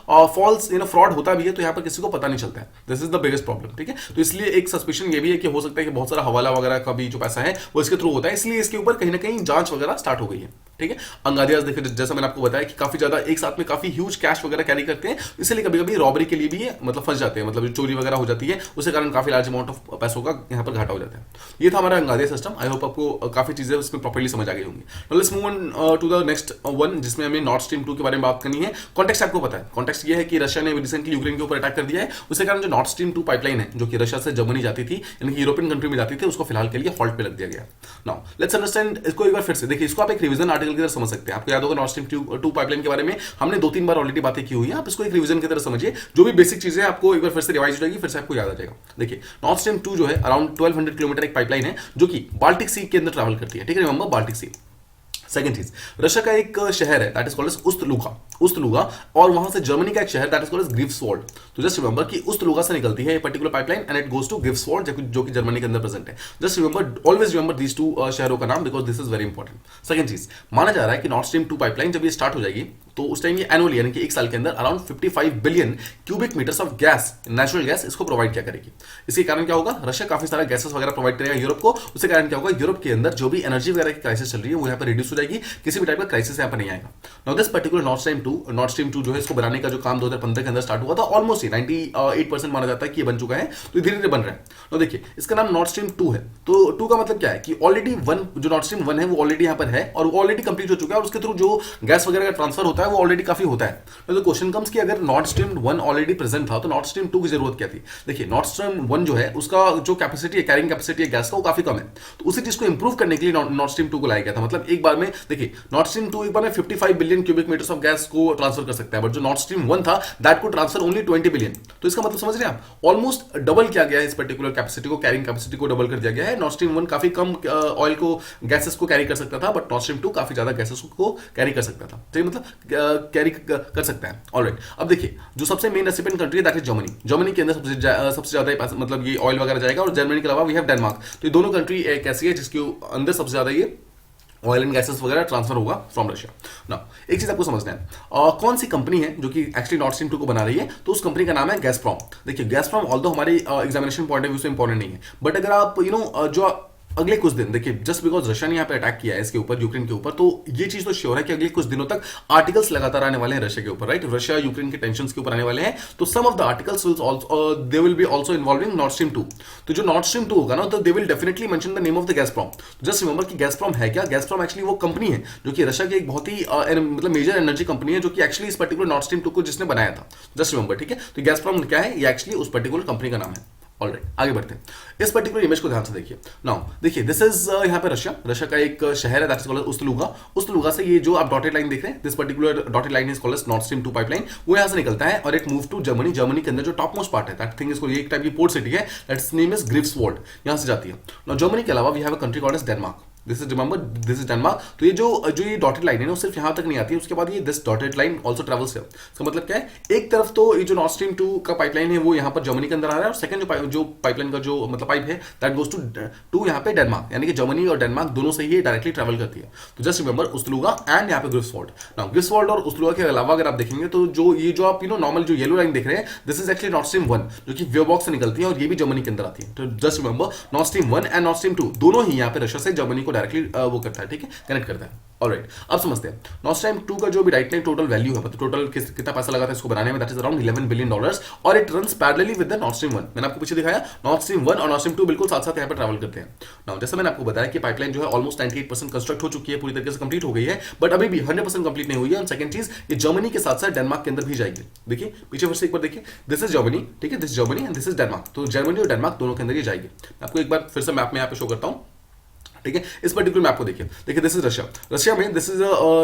फॉल्स फ्रॉड होता भी है, तो यहाँ पर किसी को पता नहीं चलता है। This is the biggest problem, ठीक है। तो इसलिए एक सस्पिशन ये भी है कि हो सकता है कि बहुत सारा हवाला वगैरह का भी जो पैसा है वो इसके थ्रू होता है, इसलिए इसके ऊपर कहीं ना कहीं जांच वगैरह स्टार्ट हो गई है, ठीक है। अंगादियास देखिए, जैसा मैंने आपको बताया कि काफी ज्यादा एक साथ में काफी ह्यूज कैश वगैरह कैरी करते हैं, इसलिए कभी कभी रॉबरी के लिए भी ये मतलब फंस जाते हैं, मतलब चोरी वगैरह हो जाती है, उसके कारण काफी लार्ज अमाउंट ऑफ पैसों का यहाँ पर घाटा हो जाता है। ये था हमारा अंगादिया सिस्टम। आई होप आपको काफी चीजें उसमें प्रॉपर्ली समझ आ गई होंगी। Now let's move on to the next one, जिसमें हमें नॉर्थ स्ट्रीम 2 के बारे में बात करनी है। कॉन्टेक्स्ट आपको पता है, कॉन्टेक्स्ट ये है कि रशिया ने रिसेंटली यूक्रेन के ऊपर अटैक कर दिया है, उसके कारण जो नॉर्थ स्ट्रीम 2 पाइपलाइन है जो कि रशिया से जर्मनी जाती थी, यानी कि यूरोपियन कंट्री में जाती थी, उसको फिलहाल के लिए हॉल्ट पे लग दिया गया। नाउ लेट्स अंडरस्टैंड इसको एक बार फिर से देखिए, इसको आप एक रिवीजन आर्टिकल की तरह समझ सकते हैं। आपको याद होगा नॉर्थ स्ट्रीम 2 पाइपलाइन के बारे में हमने 2-3 बार ऑलरेडी बातें की हुई है, आप इसको एक रिवीजन की तरह समझिए, जो भी बेसिक चीजें आपको एक बार फिर से रिवाइज हो जाएगी, फिर से आपको याद आ जाएगा। देखिए नॉर्थ स्ट्रीम 2 जो है अराउंड 1200 किलोमीटर एक पाइपलाइन है जो कि बाल्टिक सी के अंदर ट्रैवल करती है, ठीक है, रिमेंबर बाल्टिक सी। सेकंड चीज, रशिया का एक शहर है that is called as Ustluga, और वहां से जर्मनी का एक शहर that is called as Greifswald. तो जस्ट रिमेंबर कि उस्तलुगा से निकलती है ये particular pipeline and it goes to Greifswald, जो कि जर्मनी के अंदर प्रेजेंट है। Just remember, always remember these two शहरों का नाम, because this is very important. Second चीज, माना जा रहा है कि नॉर्थ स्ट्रीम 2 पाइपलाइन जब ये स्टार्ट हो जाएगी तो उस टाइम ये एनुअली यानी कि एक साल के अंदर around 55 billion cubic meters of gas, natural gas, इसको प्रोवाइड क्या करेगी। इसके कारण क्या होगा, रशिया काफी सारा गैसेस वगैरह प्रोवाइड करेगा यूरोप को, उसके कारण क्या होगा, यूरोप के अंदर जो भी एनर्जी वगैरह की क्राइसिस चल रही है वो यहाँ पर रिड्यूस हो जाएगी, किसी भी टाइप का क्राइसिस यहाँ पर नहीं आएगा। Now this particular north stream 2 जो है, इसको बनाने का जो काम 2015 के अंदर स्टार्ट हुआ था, ऑलमोस्ट 98% माना जाता है कि ये बन चुका है, तो धीरे धीरे बन रहा है। तो देखिए इसका नाम नॉर्थ स्ट्रीम 2 है, तो 2 का मतलब क्या है कि ऑलरेडी 1 जो नॉर्थ स्ट्रीम 1 है वो ऑलरेडी यहाँ पर है और वो ऑलरेडी कंप्लीट हो चुका है, और उसके थ्रू जो गैस वगैरह का ट्रांसफर होता है वो ऑलरेडी काफी होता है। तो क्वेश्चन कम्स कि अगर नॉर्थ स्ट्रीम 1 ऑलरेडी प्रेजेंट था तो नॉर्थ स्ट्रीम 2 की जरूरत क्या थी। देखिए नॉर्थ स्ट्रीम 1 जो है उसका जो कैपेसिटी है, कैरिंग कैपेसिटी है गैस का, वो काफी कम है, तो उसी चीज को इंप्रूव करने के लिए नॉर्थ स्ट्रीम 2 को लाया गया था। मतलब एक बार में देखिए नॉर्थ स्ट्रीम 2 एक बार में 55 billion cubic meters of gas को ट्रांसफर कर सकता है, बट जो नॉर्थ स्ट्रीम 1 था दैट को ट्रांसफर ओनली 20 बिलियन। तो इसका मतलब समझ रहे हैं आप, ऑलमोस्ट डबल किया गया है इस पर्टिकुलर कैपेसिटी को, कैरिंग कैपेसिटी को डबल कर दिया गया है। नॉर्थ स्ट्रीम 1 काफी कम ऑयल को, गैसेस को कैरी कर सकता था, बट नॉर्थ स्ट्रीम 2 काफी ज्यादा गैसेस को कैरी कर सकता था, तो मतलब कैरी कर सकता है। ऑलराइट, अब देखिए जो सबसे मेन रेसिपिएंट कंट्री है दैट इज जर्मनी। जर्मनी के अंदर सबसे ज्यादा मतलब ये ऑयल वगैरह जाएगा, और जर्मनी के अलावा वी हैव डेनमार्क। तो ये दोनों कंट्री एक ऐसी है जिसके अंदर सबसे ज्यादा ये ऑयल एंड गैसेस वगैरह ट्रांसफर होगा फ्रॉम रशिया। ना एक चीज आपको समझना है, कौन सी कंपनी है जो कि एक्चुअली नॉर्थ स्ट्रीम 2 को बना रही है, तो उस कंपनी का नाम है गैसप्रॉम। देखिए गैसप्रॉम ऑल्दो हमारे एग्जामिनेशन पॉइंट ऑफ व्यू से इंपॉर्टेंट नहीं है, बट अगर आप जो अगले कुछ दिन देखिए, जस्ट बिकॉज रशिया ने यहाँ पे अटैक किया है इसके ऊपर, यूक्रेन के ऊपर, तो ये चीज तो श्योर है कि अगले कुछ दिनों तक आर्टिकल्स लगातार आने वाले हैं रशिया के ऊपर, राइट। रशिया यूक्रेन के टेंशंस के ऊपर आने वाले हैं, तो some of the articles they will be also involving north stream 2। तो जो नॉर्थ स्ट्रीम 2 होगा ना, तो they will definitely mention the name of the Gazprom. Just remember कि गैसप्रॉम है क्या, गैसप्रॉम एक्चुअली वो कंपनी है जो कि रशिया की एक बहुत ही मतलब मेजर एनर्जी कंपनी है, जो कि एक्चुअली इस पर्टिकुलर नॉर्थ स्ट्रीम 2 को जिसने बनाया था। जस्ट रिमेंबर, ठीक है। तो गैसप्रॉम क्या है, ये एक्चुअली उस पर्टिकुलर कंपनी का नाम है। ऑलराइट, आगे बढ़ते हैं। इस पर्टिकुलर इमेज को ध्यान से देखिए। नाउ देखिए दिस इज यहाँ पे रशिया का एक शहर है दैट इज कॉल्ड उस्तलुगा से ये जो आप डॉटेड लाइन देख रहे हैं, this particular dotted line is called north stream 2 pipeline, वो यहाँ से निकलता है और it move to Germany. Germany के अंदर जो टॉप मोस्ट पार्ट है दैट थिंग इसको, ये एक टाइप की पोर्ट सिटी है, दैट्स नेम इज ग्रीफ्सवॉल्ड, यहाँ से जाती है। नाउ जर्मनी के अलावा we have a country called as Denmark. This is remember, this is Denmark. तो ये जो ये डॉटेड लाइन है ना, सिर्फ यहां तक नहीं आती है, उसके बाद ये this dotted line also travels here. इसका मतलब क्या है, एक तरफ तो ये जो नॉर्थ स्ट्रीम 2 का पाइपलाइन है वो यहां पर जर्मनी के अंदर आ रहा है, और सेकंड जो पाइपलाइन का जो मतलब पाइप है दैट गोज टू यहां पे डेनमार्क, यानी कि जर्मनी और डेनमार्क दोनों से ही डायरेक्टली ट्रेवल करती है। तो जस्ट रिमेंबर उस्तलुगा एंड यहाँ पे ग्रिफ्सवॉल्ड। नाउ ग्रिफ्सवॉल्ड और उस्तलुगा के अलावा अगर आप देखेंगे तो जो आप नॉर्मल जो येलो लाइन देख रहे हैं, this is actually north stream 1 जो कि वेयरबॉक्स से निकलती है, और ये भी जर्मनी के अंदर आती है। तो just remember north stream 1 and north stream 2 दोनों ही यहाँ पे रशिया से जर्मनी को डायरेक्टली वो करता है, ठीक है, कनेक्ट करता है। ऑलराइट, अब समझते हैं नॉर्थ स्ट्रीम 2 का जो भी राइट लाइन टोटल वैल्यू है, मतलब टोटल कितना पैसा लगा था इसको बनाने में, दैट इज अराउंड $11 बिलियन, और it runs parallelly with the north stream 1। मैंने आपको पीछे दिखाया नॉर्थ स्ट्रीम 1 और नॉर्थ स्ट्रीम 2 बिल्कुल साथ साथ यहाँ पर ट्रैवल करते हैं। नाउ जैसे मैंने आपको बताया कि पाइपलाइन जो है ऑलमोस्ट 98% कंस्ट्रक्ट हो चुकी है, पूरी तरीके से कंप्लीट हो गई है, बट अभी भी 100% कंप्लीट नहीं हुई है। और सेकंड चीज, ये जर्मनी के साथ साथ डेनमार्क के अंदर भी जाएगी। देखिए पीछे फिर से एक बार देखिए, दिस इज जर्मनी, ठीक है, this Germany and this is Denmark. तो जर्मनी और डेनमार्क दोनों के अंदर ये जाएगी। आपको एक बार फिर से मैप में यहाँ पे शो करता हूँ, ठीक है। इस पर्टिकुलर मैप को देखिए, दिस इज रशिया में दिस इज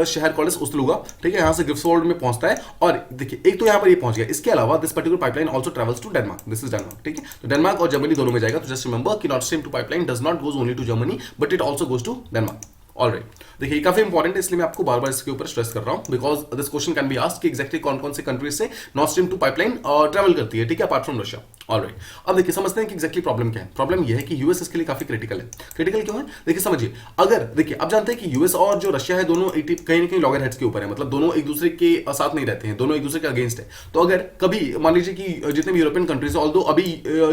शहर कॉल्ड एज उस्तलुगा, ठीक है, यहां से ग्रिफ्सवॉल्ड में पहुंचता है, और देखिए एक तो यहां पर ये पहुंच गया। इसके अलावा this particular pipeline also travels to Denmark, this is Denmark, ठीक है। तो डेनमार्क और जर्मनी दोनों में जाएगा। तो जस्ट रिमेंबर कि north stream 2 pipeline does not goes only to Germany, but it also goes to Denmark. Alright, देखिए काफी इंपॉर्टेंट है, इसलिए मैं आपको बार बार इसके ऊपर स्ट्रेस कर रहा हूं, because this question can be asked कि एग्जैक्टली कौन कौन से कंट्रीज से नॉर्थ स्ट्रीम 2 पाइपलाइन ट्रैवल करती है, ठीक है, अपार्ट फ्रॉम रशिया। ऑलराइट, अब देखिए समझते हैं कि एग्जैक्टली प्रॉब्लम क्या है। प्रॉब्लम यह है कि यूएस इसके लिए काफी क्रिटिकल है। क्रिटिकल क्यों है, देखिए समझिए, अगर देखिए आप जानते हैं कि यूएस और जो रशिया है दोनों कहीं ना कहीं लॉगर हेड्स के ऊपर है, मतलब दोनों एक दूसरे के साथ नहीं रहते हैं, दोनों एक दूसरे के अगेंस्ट है। तो अगर कभी मान लीजिए कि जितने भी यूरोपियन कंट्रीज ऑल्दो अभी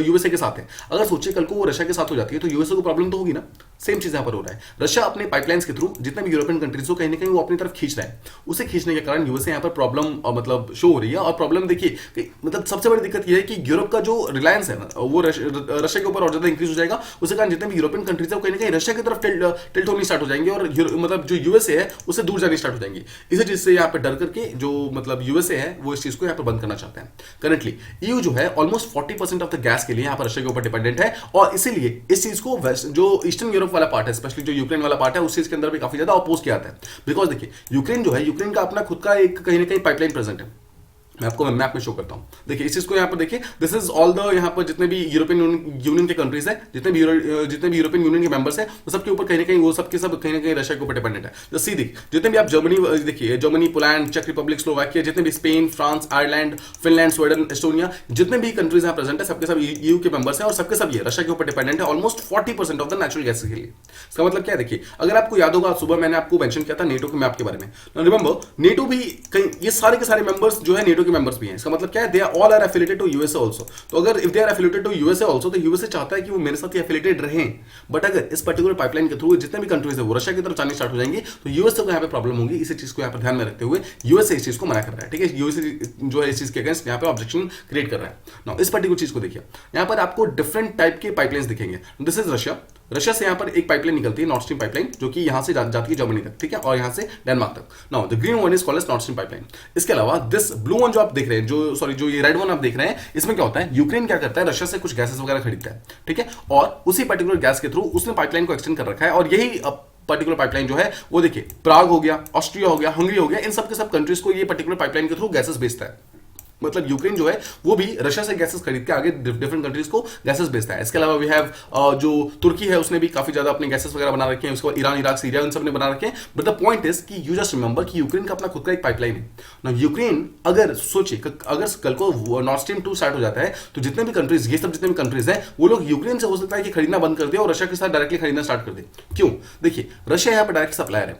यूएसए के साथ है, अगर सोचिए कल को वो रशिया के साथ हो जाती है तो यूएसए को प्रॉब्लम तो होगी ना। सेम चीज यहां पर हो रहा है, रशिया अपने पाइपलाइन पाइपलाइंस के थ्रू जितने भी यूरोपियन कंट्रीज को कहीं ना कहीं वो अपनी तरफ खींच रहा है, उसे खींचने के कारण यूएसए यहाँ पर प्रॉब्लम मतलब शो हो रही है। और प्रॉब्लम देखिए मतलब सबसे बड़ी दिक्कत यह है कि यूरोप का जो रिलायंस है ना वो रशिया के ऊपर और ज्यादा इंक्रीज हो जाएगा। उसके कारण जितने भी यूरोपियन कंट्रीज है वो कहीं ना कहीं रशिया की तरफ टिल्ट होनी स्टार्ट हो जाएंगे और मतलब जो यूएसए है उससे दूर जानी स्टार्ट हो जाएंगी। इसी चीज से यहाँ पे डर करके जो मतलब यूएसए है वो इस चीज को यहाँ पर बंद करना चाहते हैं। करंटली ईयू जो है ऑलमोस्ट 40% ऑफ द गैस के लिए यहाँ पर रशिया के ऊपर डिपेंडेंट है और इसीलिए इस चीज को जो ईस्टर्न यूरोप वाला पार्ट है, स्पेशली जो यूक्रेन वाला पार्ट है, उस चीज के अंदर भी काफी ज्यादा अपोज किया जाता है। बिकॉज देखिए यूक्रेन जो है, यूक्रेन का अपना खुद का एक कहीं ना कहीं पाइपलाइन प्रेजेंट है। मैं आपको मैप में शो करता हूं, देखिए इस चीज को यहाँ पर देखिए, दिस इज ऑल द यहाँ पर जितने भी यूरोपियन यूनियन के कंट्रीज है, जितने भी यूरोपियन यूनियन के मेंबर्स है, वो सबके ऊपर कहीं ना कहीं वो सबके सब कहीं ना कहीं रशिया के ऊपर डिपेंडेंट है। जैसे सी देखिए जितने भी आप जर्मनी देखिए, जर्मनी, पोलैंड, चेक रिपब्लिक, स्लोवाकिया, जितने भी Spain, France, Ireland, Finland, Sweden, Estonia, जितने भी कंट्रीज यहाँ प्रेजेंट है सबके सब ईयू के मेंबर्स हैं और सबके सब ये रशिया के ऊपर डिपेंडेंट है almost 40% of the natural gas के लिए। इसका मतलब क्या है देखिए, अगर आपको याद होगा सुबह मैंने आपको मेंशन किया था नेटो के मैप के बारे में, रिमेंबर नेटो भी कहीं ये सारे के सारे मेंबर्स जो है नेटो के मेंबर्स भी हैं। इसका मतलब क्या है, they all are affiliated to USA also. तो अगर if they are affiliated to USA also तो यूएसए चाहता है कि वो मेरे साथ ही एफिलिएटेड रहें। बट अगर इस पर्टिकुलर पाइपलाइन के थ्रू जितने भी कंट्रीज है वो रशिया की तरफ जाने स्टार्ट हो जाएंगे तो यूएसए को यहाँ पे प्रॉब्लम होगी। इसी चीज को यहाँ पर ध्यान में रखते हुए यूएसए इस चीज को मना कर रहा है। ठीक है, यूएसए जो है इस चीज के अगेंस्ट यहाँ पे ऑब्जेक्शन क्रिएट कर रहा है। नाउ इस पर्टिकुलर चीज को देखिए, यहाँ पर आपको डिफरेंट टाइप के पाइपलाइंस दिखेंगे। दिस इज रशिया, रशिया से यहाँ पर एक पाइपलाइन निकलती है नॉर्थ स्ट्रीम पाइपलाइन, जो कि यहाँ से जाती है जर्मनी तक, ठीक है, और यहाँ से डेनमार्क तक। Now the green one is called as north stream pipeline. इसके अलावा दिस ब्लू वन जो आप देख रहे हैं, जो ये रेड वन आप देख रहे हैं, इसमें क्या होता है, यूक्रेन क्या करता है, रशिया से कुछ गैसेस वगैरह खरीदता है, ठीक है, और उसी पर्टिकुलर गैस के थ्रू उसने पाइपलाइन को एक्सटेंड कर रखा है। और यही पर्टिकुलर पाइपलाइन जो है वो देखिए प्राग हो गया, ऑस्ट्रिया हो गया, हंगरी हो गया, इन सब के सब कंट्रीज को ये पर्टिकुलर पाइपलाइन के थ्रू गैसेस भेजता है। मतलब यूक्रेन जो है वो भी रशिया से गैसेस खरीद के आगे डिफरेंट कंट्रीज को गैसेस भेजता है। इसके अलावा वी हैव जो तुर्की है उसने भी काफी ज्यादा अपने गैसेस वगैरह बना रखे हैं, उसके बाद ईरान, इराक, सीरिया, उन सब ने बना रखे हैं। बट द पॉइंट इज कि यू जस्ट रिमेंबर कि यूक्रेन का अपना खुद का एक पाइपलाइन है ना। यूक्रेन अगर सोचिए अगर कल को नॉर्थ स्ट्रीम 2 स्टार्ट हो जाता है तो जितने भी कंट्रीज, ये सब जितने भी कंट्रीज हैं, वो लोग यूक्रेन से हो सकता है कि खरीदना बंद कर दे और रशिया के साथ डायरेक्टली खरीदना स्टार्ट कर दे। क्यों? देखिए रशिया यहाँ पर डायरेक्ट सप्लायर है,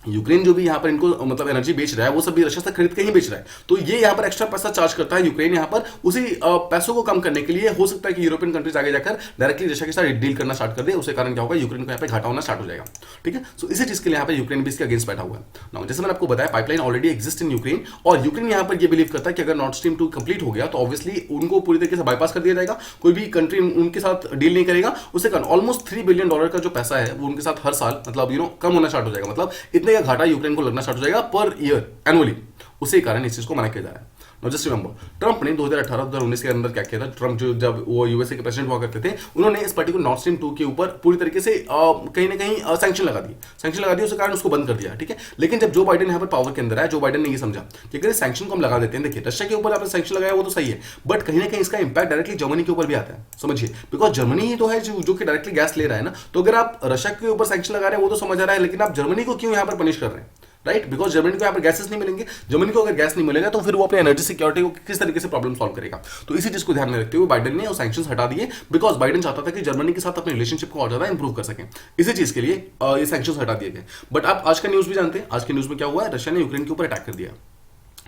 यूक्रेन जो भी यहाँ पर इनको मतलब एनर्जी बेच रहा है वो सब भी रशिया से खरीद के ही बेच रहा है। तो ये यहाँ पर एक्स्ट्रा पैसा चार्ज करता है यूक्रेन यहाँ पर, उसी पैसों को कम करने के लिए हो सकता है कि यूरोपियन कंट्रीज आगे जाकर डायरेक्टली रशिया के साथ डील करना स्टार्ट कर दे। उसके कारण क्या होगा, यूक्रेन को यहाँ पे घाटा होना स्टार्ट हो जाएगा। ठीक है, सो इसी चीज के लिए यहाँ पे यूक्रेन भी इसके अगेंस्ट बैठा हुआ है। नाउ जैसे मैंने आपको बताया pipeline already exist in Ukraine, और यूक्रेन यहाँ पर ये बिलीव करता है कि अगर नॉर्थ स्ट्रीम 2 कंप्लीट हो गया तो ऑब्वियसली उनको पूरी तरीके से बाईपास कर दिया जाएगा, कोई भी कंट्री उनके साथ डील नहीं करेगा। उसके कारण ऑलमोस्ट $3 बिलियन का जो पैसा है वो उनके साथ हर साल मतलब कम होना स्टार्ट हो जाएगा। मतलब इतने का घाटा यूक्रेन को स्टार्ट हो जाएगा पर ईयर एनुअली। उसी कारण इस चीज को मना किया जा रहा है। नाउ जस्ट रिमेंबर ट्रंप ने 2018-2019 के अंदर क्या किया था, ट्रंप जो जब वो यूएसए के प्रेसिडेंट हुआ करते थे, उन्होंने इस पर्टिकुलर नॉर्थ स्ट्रीम 2 के ऊपर पूरी तरीके से कहीं ना कहीं सैंक्शन लगा दी, उसके कारण उसको बंद कर दिया। ठीक है, लेकिन जब जो बाइडेन यहाँ पर पावर के अंदर आया, जो बाइडेन ने ये समझा कि अगर सैंक्शन को हम लगा देते हैं, देखिए रशिया के ऊपर आपने सैंक्शन लगाया वो तो सही है, बट कहीं ना कहीं इसका इंपैक्ट डायरेक्टली जर्मनी के ऊपर भी आता है। समझिए, बिकॉज जर्मनी ही तो है जो कि डायरेक्टली गैस ले रहा है ना। तो अगर आप रशिया के ऊपर सैंक्शन लगा रहे हैं वो तो समझ आ रहा है, लेकिन आप जर्मनी को क्यों यहाँ पर पनिश कर रहे हैं, राइट? बिकॉज जर्मनी को यहाँ पर गैसेस नहीं मिलेंगे। जर्मनी को अगर गैस नहीं मिलेगा तो फिर वो अपने एनर्जी सिक्योरिटी को किस तरीके से प्रॉब्लम सॉल्व करेगा। तो इसी चीज को ध्यान में रखते हुए बाइडेन ने वो सैंक्शंस हटा दिए, बिकॉज बाइडेन चाहता था कि जर्मनी के साथ अपने रिलेशनशिप को और ज्यादा इंप्रूव कर सकें। इसी चीज के लिए ये सैंक्शंस हटा दिए गए। बट आप आज का न्यूज भी जानते हैं, आज के न्यूज में क्या हुआ है, रशिया ने यूक्रेन के ऊपर अटैक कर दिया।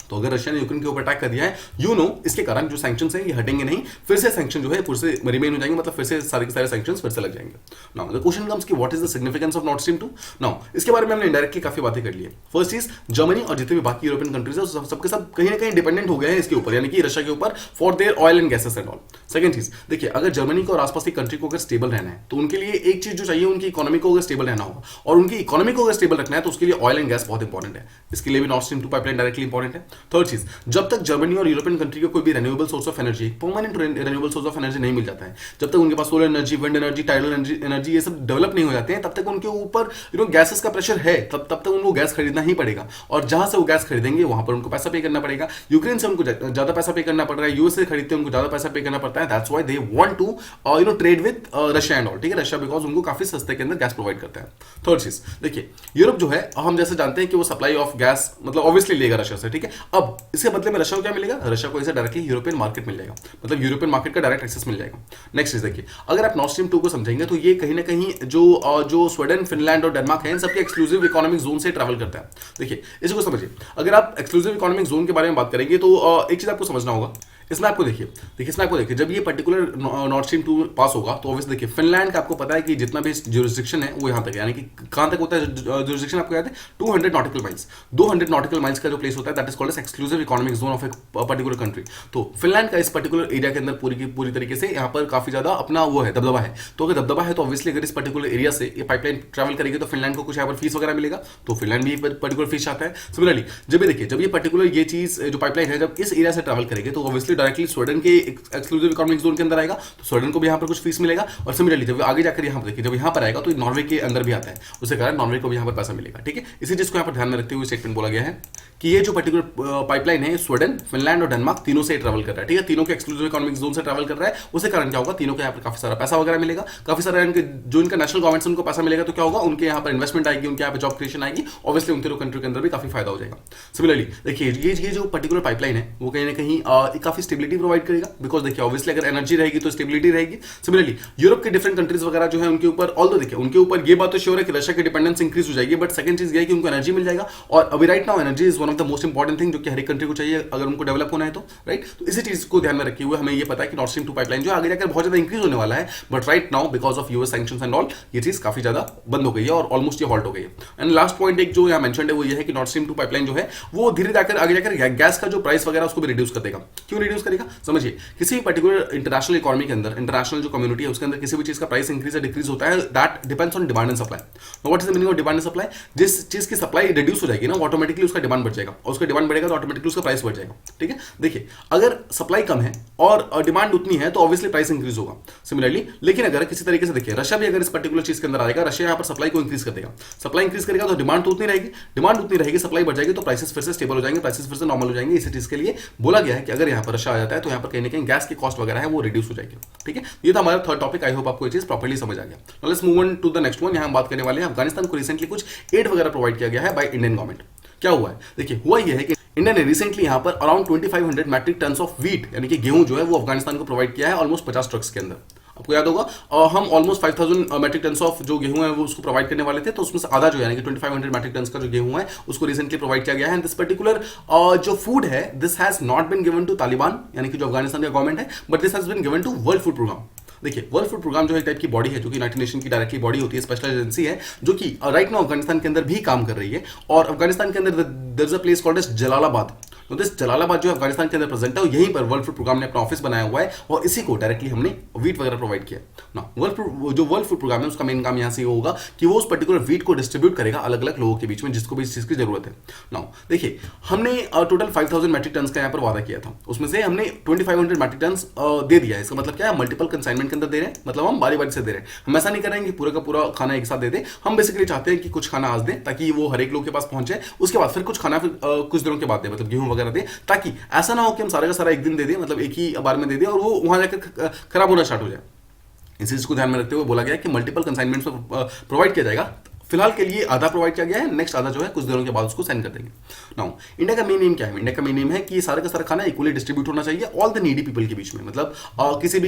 तो अगर रशिया ने यूक्रेन के ऊपर अटैक कर दिया है, इसके कारण जो सैंक्शंस हैं ये हटेंगे नहीं, फिर से सैंक्शन जो है फिर से रिमेन हो जाएंगे, मतलब फिर से सारे के सारे सैंक्शंस फिर से लग जाएंगे। नाउ द क्वेश्चन कम्स कि what is the significance of north stream 2। Now इसके बारे में हमने इंडायरेक्टली काफी बातें कर ली है। फर्स्ट चीज, जर्मनी और जितने भी बाकी यूरोपियन कंट्रीज है सबके सब कहीं ना कहीं डिपेंडेंट हो गए हैं इसके ऊपर, यानी कि रशिया के ऊपर for their oil and gases and all. Second चीज, देखिए अगर जर्मनी को और आसपास की कंट्री को अगर स्टेबल रहना है तो उनके लिए एक चीज जो चाहिए, उनकी इकोनॉमी को अगर स्टेबल रहना होगा, और उनकी इकोनॉमी को अगर स्टेबल रखना है तो उसके लिए ऑयल एंड गैस बहुत इंपॉर्टेंट है। इसके लिए भी north stream 2 pipeline directly important है। थर्ड चीज, जब तक जर्मनी और यूरोपियन कंट्री को कोई भी renewable source of energy, permanent renewable source of energy नहीं मिल जाता है, जब तक उनके पास solar energy, wind energy, tidal energy ये सब डेवलप नहीं हो जाते हैं, तब तक उनके ऊपर गैसेस का प्रेशर है, तब तक उनको गैस खरीदना ही पड़ेगा। और जहां से वो गैस खरीदेंगे वहां पर उनको पैसा पे करना पड़ेगा। यूक्रेन से उनको ज्यादा पैसा पे करना पड़ रहा है, यूएस से खरीदते हैं उनको ज्यादा पैसा पे करना पड़ता है। That's why they want to trade with Russia and all. ठीक है, रशिया बिकॉज उनको काफी सस्ते के अंदर गैस प्रोवाइड करता है। थर्ड चीज, देखिए यूरोप जो है, हम जैसे जानते हैं कि वो सप्लाई ऑफ गैस मतलब ऑब्वियसली लेगा रशिया से। ठीक है, अब इसके बदले में रशिया को क्या मिलेगा, रशिया को इसे डायरेक्टली यूरोपियन मार्केट मिल जाएगा, मतलब यूरोपियन मार्केट का डायरेक्ट एक्सेस मिल जाएगा। नेक्स्ट चीज देखिए, अगर आप नॉर्थ स्ट्रीम 2 को समझेंगे तो ये कहीं ना कहीं जो स्वीडन, फिनलैंड और डेनमार्क है, इन सबके एक्सक्लूसिव इकोनॉमिक जोन से ट्रैवल करता है। देखिए इसको समझिए, अगर आप एक्सक्लूसिव इकोनॉमिक जोन के बारे में बात करेंगे तो एक चीज आपको समझना होगा, इसमें आपको देखिए इसमें आपको देखिए जब ये पर्टिकुलर नॉर्थ स्ट्रीम 2 पास होगा तो ऑब्वियसली देखिए फिनलैंड का आपको पता है कि जितना भी जुरिस्डिक्शन है वो यहाँ तक है, यानी कि कहाँ तक होता है जुरिस्डिक्शन आपको याद है 200 नॉटिकल माइल्स, 200 नॉटिकल माइल्स का जो प्लेस होता है that is called as exclusive economic zone of a particular country. तो फिनलैंड का इस पर्टिकुलर एरिया के अंदर पूरी तरीके से यहाँ पर काफी ज्यादा अपना वो है दबदबा है। तो अगर दबदबा है तो ऑब्वियसली अगर इस पर्टिकुलर एरिया से ये पाइपलाइन ट्रैवल करेगी तो फिनलैंड को कुछ यहाँ पर फीस वगैरह मिलेगा, तो फिनलैंड भी पर्टिकुलर फीस आता है। सिमिलरली जब ये देखिए जब ये पर्टिकुलर ये चीज जो पाइपलाइन है जब इस एरिया से ट्रैवल करेगी तो ऑब्वियसली डायरेक्टली स्वीडन के एक्सक्लूसिव इकोनॉमिक जोन के अंदर आएगा, तो स्वीडन को भी यहाँ पर कुछ फीस मिलेगा। और सिमिलरली जब आगे जाकर यहाँ पर देखिए जब यहाँ पर आएगा तो नॉर्वे के अंदर भी आता है, उसके कारण नॉर्वे को भी यहाँ पर पैसा मिलेगा। ठीक है, इसी चीज को यहाँ पर ध्यान में रखते हुए स्टेटमेंट बोला गया है कि ये जो पर्टिकुलर पाइपलाइन है स्वीडन, फिनलैंड और डेनमार्क तीनों से ट्रैवल कर रहा है। ठीक है, तीनों के एक्सक्लूसिव इकोनॉमिक जोन से ट्रैवल कर रहा है, उसके कारण क्या होगा तीनों के यहाँ पर काफी सारा पैसा वगैरह मिलेगा, काफी सारा जो इनका नेशनल गवर्नमेंट से उनको पैसा मिलेगा, तो क्या होगा उनके यहाँ पर इन्वेस्टमेंट आएगी, उनके यहाँ पर जॉब क्रिएशन आएगी, ऑब्वियसली उनके कंट्री के अंदर भी काफी फायदा हो जाएगा। सिमिलरली देखिए ये जो पर्टिकुलर पाइपलाइन है वो कहीं ना कहीं काफी स्टेबिलिटी प्रोवाइड करेगा, बिकॉज देखिए ऑब्वियसली अगर एनर्जी रहेगी तो स्टेबिलिटी रहेगी। सिमिलरली यूरोप के डिफरेंट कंट्रीज वगैरह जो है उनके ऊपर ऑल्दो देखिए उनके ऊपर ये बात तो श्योर है कि रशिया की डिपेंडेंस इंक्रीज हो जाएगी, बट सेकंड चीज ये है कि उनको एनर्जी मिल जाएगा, और अभी right now energy is one of the most important thing जो कि हर एक कंट्री को चाहिए अगर उनको डेवलप होना है तो राइट। तो इसी चीज को ध्यान में रखे हुए हमें ये पता है कि नॉर्थ स्ट्रीम 2 पाइपलाइन जो आगे जाकर बहुत ज्यादा इंक्रीज होने वाला है, but right now because of US sanctions and all ये चीज काफी ज्यादा बंद हो गई है और ऑलमोस्ट ये हॉल्ट हो गई है। एंड लास्ट पॉइंट एक जो यहाँ मेंशन्ड है वो ये है कि नॉर्थ स्ट्रीम 2 पाइपलाइन जो है वो धीरे जाकर आगे जाकर गैस का जो प्राइस वगैरह उसको भी रिड्यूस कर देगा। क्यों रिड्यूस करेगा समझिए, किसी भी पर्टिकुलर इंटरनेशनल इकोनॉमी के अंदर इंटरनेशनल जो कम्युनिटी है उसके अंदर किसी भी चीज का प्राइस इंक्रीज या डिक्रीज होता है, that depends on demand and supply. Now what is the meaning of demand and supply, जिस चीज की सप्लाई रिड्यूस हो जाएगी ना ऑटोमेटिकली उसका डिमांड बढ़ जाएगा, और उसका डिमांड बढ़ेगा तो ऑटोमेटिकली उसका प्राइस बढ़ जाएगा। ठीक है, देखिए अगर सप्लाई कम है और डिमांड उतनी है तो ऑब्वियसली प्राइस इंक्रीज होगा। सिमिलरली लेकिन अगर किसी तरीके से देखिए रशिया भी अगर इस पर्टिकुलर चीज के अंदर आएगा, रशिया यहाँ पर सप्लाई को इंक्रीज कर देगा, सप्लाई इंक्रीज करेगा तो डिमांड तो उतनी रहेगी, डिमांड उतनी रहेगी, सप्लाई बढ़ जाएगी तो प्राइसेस फिर से स्टेबल हो जाएंगे, प्राइसेस फिर से नॉर्मल हो जाएंगे। इसी चीज के लिए बोला गया है कि अगर यहाँ पर रशिया आ जाता है तो यहाँ पर कहीं ना कहीं गैस की कॉस्ट वगैरह है वो रिड्यूस हो जाएगी। ठीक है, ये था हमारा थर्ड टॉपिक। आई होप आपको ये चीज प्रॉपर्ली समझ आ गया। Now let's move on to the next one. यहाँ हम बात करने वाले हैं अफगानिस्तान को रिसेंटली कुछ एड वगैरह प्रोवाइड किया गया है बाय इंडियन गवर्नमेंट। क्या हुआ है देखिए, हुआ ये है कि इंडिया ने रिसेंटली यहाँ पर around 2500 metric ton of wheat यानी कि गेहूं जो है वो अफगानिस्तान को प्रोवाइड किया है ऑलमोस्ट 50 ट्रक्स के अंदर। आपको याद होगा हम ऑलमोस्ट 5000 मैट्रिक टन ऑफ जो गेहूं है वो उसको प्रोवाइड करने वाले थे, तो उसमें से आधा जो है यानी कि 2500 मैट्रिक टन का जो गेहूं है उसको रिसेंटली प्रोवाइड किया गया है। दिस पर्टिकुलर जो फूड है this has not been given to Taliban यानी कि जो अफगानिस्तान का गवर्नमेंट है, but this has been given to world food program. देखिए वर्ल्ड फूड प्रोग्राम जो है टाइप की बॉडी है जो कि यूनाइटेड नेशन की डायरेक्टली बॉडी होती है, स्पेशल एजेंसी है जो कि राइट नाउ अफगानिस्तान के अंदर भी काम कर रही है, और अफगानिस्तान के अंदर there is a place called as Jalalabad. तो दिस जलालाबाद जो अफगानिस्तान के अंदर प्रेजेंट है यहीं पर वर्ल्ड फूड प्रोग्राम ने अपना ऑफिस बनाया हुआ है, और इसी को डायरेक्टली हमने व्हीट वगैरह प्रोवाइड किया ना। जो वर्ल्ड फूड प्रोग्राम है उसका मेन काम यहाँ से होगा कि वो उस पर्टिकुलर व्हीट को डिस्ट्रीब्यूट करेगा अलग अलग लोगों के बीच में जिसको भी इस चीज की जरूरत है। नाउ देखिए हमने टोटल 5000 मैट्रिक टन का यहाँ पर वादा किया था, उसमें से हमने 2500 मैट्रिक टन दे दिया है। इसका मतलब क्या है, मल्टीपल कंसाइनमेंट के अंदर दे रहे हैं, मतलब हम बारी बारी से दे रहे हैं। हम ऐसा नहीं कर रहे हैं कि पूरा का पूरा खाना एक साथ दे दें, हम बेसिकली चाहते हैं कि कुछ खाना आज दें ताकि वो हर एक लोग के पास पहुंचे, उसके बाद फिर कुछ खाना फिर कुछ दिनों के बाद दे, मतलब गेहूं वगैरह दे, ताकि ऐसा ना हो कि हम सारा का सारा एक दिन दे दें, मतलब एक ही बार में दे दें और वो वहां जाकर खराब होना स्टार्ट हो जाए। इस चीज को ध्यान में रखते हुए बोला गया कि मल्टीपल कंसाइनमेंट्स प्रोवाइड किया जाएगा। फिलहाल के लिए आधा प्रोवाइड किया गया है, नेक्स्ट आधा जो है कुछ दिनों के बाद उसको सेंड कर देंगे। नाउ इंडिया का मेन एम क्या है, इंडिया का मेन एम है कि सारा का सारा खाना इक्वली डिस्ट्रीब्यूट होना चाहिए ऑल द नीडी पीपल के बीच में, मतलब किसी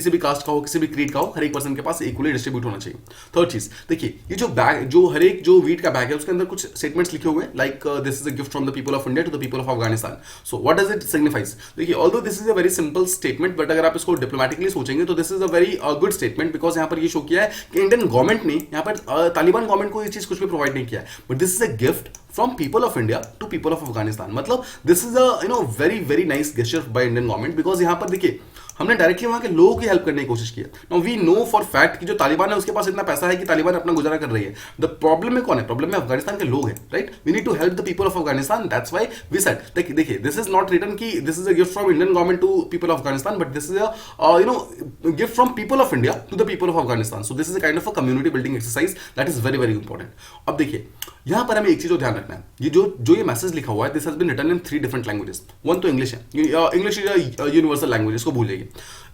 भी कास्ट का हो, किसी भी क्रीड का हो, हर एक पर्सन के पास इक्वली डिस्ट्रीब्यूट होना चाहिए। थर्ड चीज देखिए, ये जो बैग जो हर एक जो व्हीट का बैग है उसके अंदर कुछ स्टेटमेंट्स लिखे हुए हैं like this is a gift from the people of India to the people of Afghanistan. So what does it signifies, देखिए although this is a very simple statement, but अगर आप इसको डिप्लोमेटिकली सोचेंगे तो this is a very good statement, because यहाँ पर ये show किया है कि इंडियन गवर्नमेंट ने यहाँ पर तालिबान गवर्नमेंट को ये चीज कुछ भी प्रोवाइड नहीं किया है, but this is a gift from people of India to people of Afghanistan. मतलब this is a very very nice gesture by Indian government, because यहाँ पर देखिए हमने डायरेक्टली वहां के लोगों की हेल्प करने की कोशिश की है। Now we know for fact कि जो तालिबान है उसके पास इतना पैसा है कि तालिबान अपना गुजारा कर रही है। द प्रॉब्लम में कौन है, प्रॉब्लम में अफगानिस्तान के लोग हैं, right. We need to help the people of Afghanistan, that's why we said देखिए दिस इज नॉट रिटन कि this is a gift from Indian government to people of Afghanistan, but this is a gift from people of India to the people of Afghanistan. So this is a kind of a community building exercise that is very very important. अब देखिए यहां पर हमें एक चीज को ध्यान रखना है, ये जो ये मैसेज लिखा हुआ है this has been written in 3 different languages. One तो इंग्लिश है, English is a universal language, इसको भूल जाइए।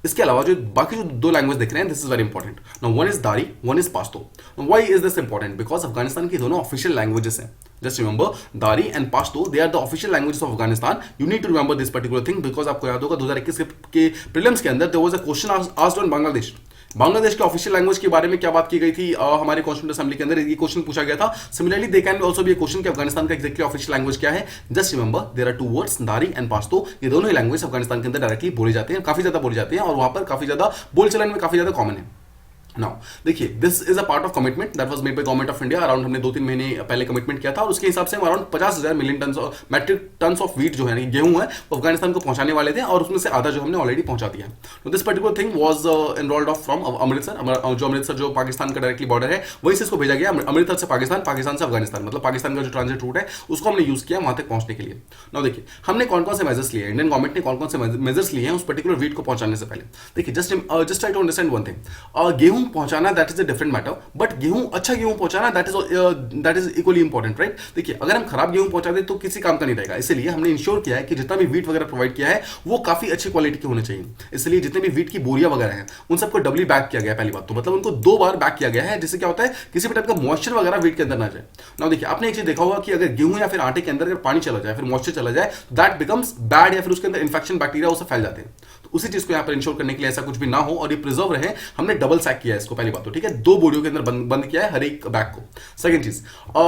इसके अलावा जो बाकी जो 2 लैंग्वेज दिख रहे हैं this is very important. Now one is Dari, one is Pashto. Why is this important, because Afghanistan की दोनों ऑफिशियल लैंग्वेजेस हैं। Just remember Dari and Pashto they are the official languages of Afghanistan. You need to remember this particular thing, because आपको याद होगा 2021 के prelims के अंदर there was a question asked on Bangladesh Bangladesh के ऑफिशियल लैंग्वेज के बारे में क्या बात की गई थी हमारे कॉन्स्टिट्यूंट असेंबली के अंदर, ये क्वेश्चन पूछा गया था। Similarly they can also be question कि अफगानिस्तान का एक्जेक्टली ऑफिशियल लैंग्वेज क्या है। Just remember there are two words, Dari and Pashto, ये दोनों ही लैंग्वेज अफगानिस्तान के अंदर डायरेक्टली बोले जाते हैं, काफी ज्यादा बोले जाते हैं और वहां पर काफी ज्यादा बोलचालन में काफी ज्यादा कॉमन है। नाउ देखिए, this is a part of commitment that was made by government of India. Around हमने 2-3 महीने पहले कमिटमेंट किया था और उसके हिसाब से हम around 50,000 million ton metric tons of wheat जो है गेहूं है वो अफगानिस्तान को पहुंचाने वाले थे और उसमें से आधा जो हमने ऑलरेडी पहुंचा दिया है। This particular thing was enrolled of from Amritsar, जो अमृतसर जो पाकिस्तान का डायरेक्टली बॉर्डर है वहीं से इसको भेजा गया, अमृतसर से पाकिस्तान, पाकिस्तान से अफगानिस्तान, मतलब पाकिस्तान का जो ट्रांजिट रूट है उसको हमने यूज किया वहां तक पहुंचने के लिए। नाउ देखिए, हमने कौन कौन से मेजर्स लिए, इंडियन गवर्नमेंट ने कौन कौन से मेजर्स लिए हैं उस पर्टिकुलर व्हीट को पहुंचाने से पहले। देखिए, just try to understand one thing, गेहूं पहुंचाना that is different matter, but गेहूं अच्छा गेहूं पहुंचाना that is equally important, right. देखिए, अगर हम खराब गेहूं पहुंचा दें तो किसी काम का नहीं रहेगा, इसलिए हमने इंश्योर किया है कि जितना भी व्हीट वगैरह प्रोवाइड किया है वो काफी अच्छी क्वालिटी के होने चाहिए। इसलिए जितने भी व्हीट की बोरियां वगैरह हैं उन सबको डबली बैक किया गया है। पहली बात तो मतलब उनको 2 बार बैक किया गया है, जिससे क्या होता है किसी भी टाइप का मॉइस्चर वगैरह व्हीट के अंदर ना जाए। नाउ देखिए, आपने एक चीज देखा होगा कि अगर गेहूं या फिर आटे के अंदर अगर पानी चला जाए, फिर मॉइस्चर चला जाए, दैट बिकम्स बैड, या फिर उसके अंदर इन्फेक्शन बैक्टीरिया उससे फैल जाते हैं। तो उसी चीज को यहाँ पर इंश्योर करने के लिए ऐसा कुछ भी ना हो और ये प्रिजर्व रहे, हमने डबल सैक किया है इसको। पहली बात तो ठीक है, 2 बोरियों के अंदर बंद किया है हर एक बैग को। सेकंड चीज,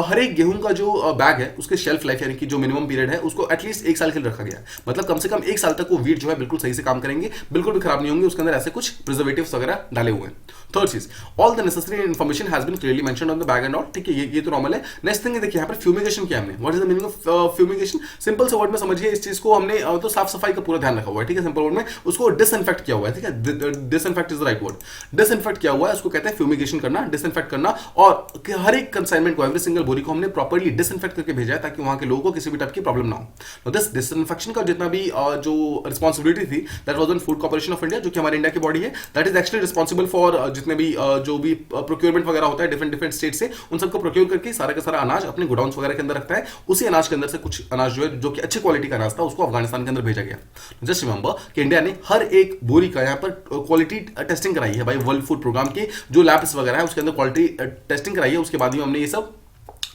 हर एक गेहूं का जो बैग है उसके शेल्फ लाइफ यानी कि जो मिनिमम पीरियड है उसको एटलीस्ट 1 साल के लिए रखा गया है, मतलब कम से कम 1 साल तक वो व्हीट जो है बिल्कुल सही से काम करेंगे, बिल्कुल भी खराब नहीं होंगे, उसके अंदर ऐसे कुछ प्रिजर्वेटिव्स वगैरह डाले हुए हैं। थर्ड चीज, all the necessary information has been clearly mentioned on the bag and all, ठीक है, ये तो नॉर्मल है। नेक्स्ट थिंग देखिए, यहाँ पर फ्यूमिगेशन किया हमने। What is the meaning of fumigation? Simple से वर्ड में समझिए इस चीज को, हमने तो साफ सफाई का पूरा ध्यान रखा हुआ है, ठीक है, सिंपल वर्ड में उसको डिसइंफेक्ट किया हुआ है, ठीक है, disinfect is the right word. Disinfect किया हुआ है उसको कहते हैं फ्यूमिगेशन करना, डिसइंफेक्ट करना, और हर एक कंसाइनमेंट को, एवरी सिंगल बोरी को हमने प्रॉपर्ली डिसइंफेक्ट करके भेजा है ताकि वहां के लोगों को किसी भी टाइप की प्रॉब्लम ना हो। दिस डिसइंफेक्शन का जितना भी जो रिस्पांसिबिलिटी थी that was on food corporation of India, जो कि हमारे इंडिया की बॉडी है, that is actually responsible for जितने भी जो भी प्रोक्योरमेंट वगैरह होता है डिफरेंट स्टेट से, उन सबको प्रोक्योर करके सारा का सारा अनाज अपने गोडाउन्स वगैरह के अंदर रखता है। उसी अनाज के अंदर से कुछ अनाज जो है, जो कि अच्छी क्वालिटी का अनाज था, उसको अफगानिस्तान के अंदर भेजा गया। जस्ट रिमेंबर कि इंडिया ने हर एक बोरी का यहाँ पर क्वालिटी टेस्टिंग कराई है भाई, वर्ल्ड फूड प्रोग्राम की जो लैब्स वगैरह है उसके अंदर क्वालिटी टेस्टिंग कराई है, उसके बाद ही हमने ये सब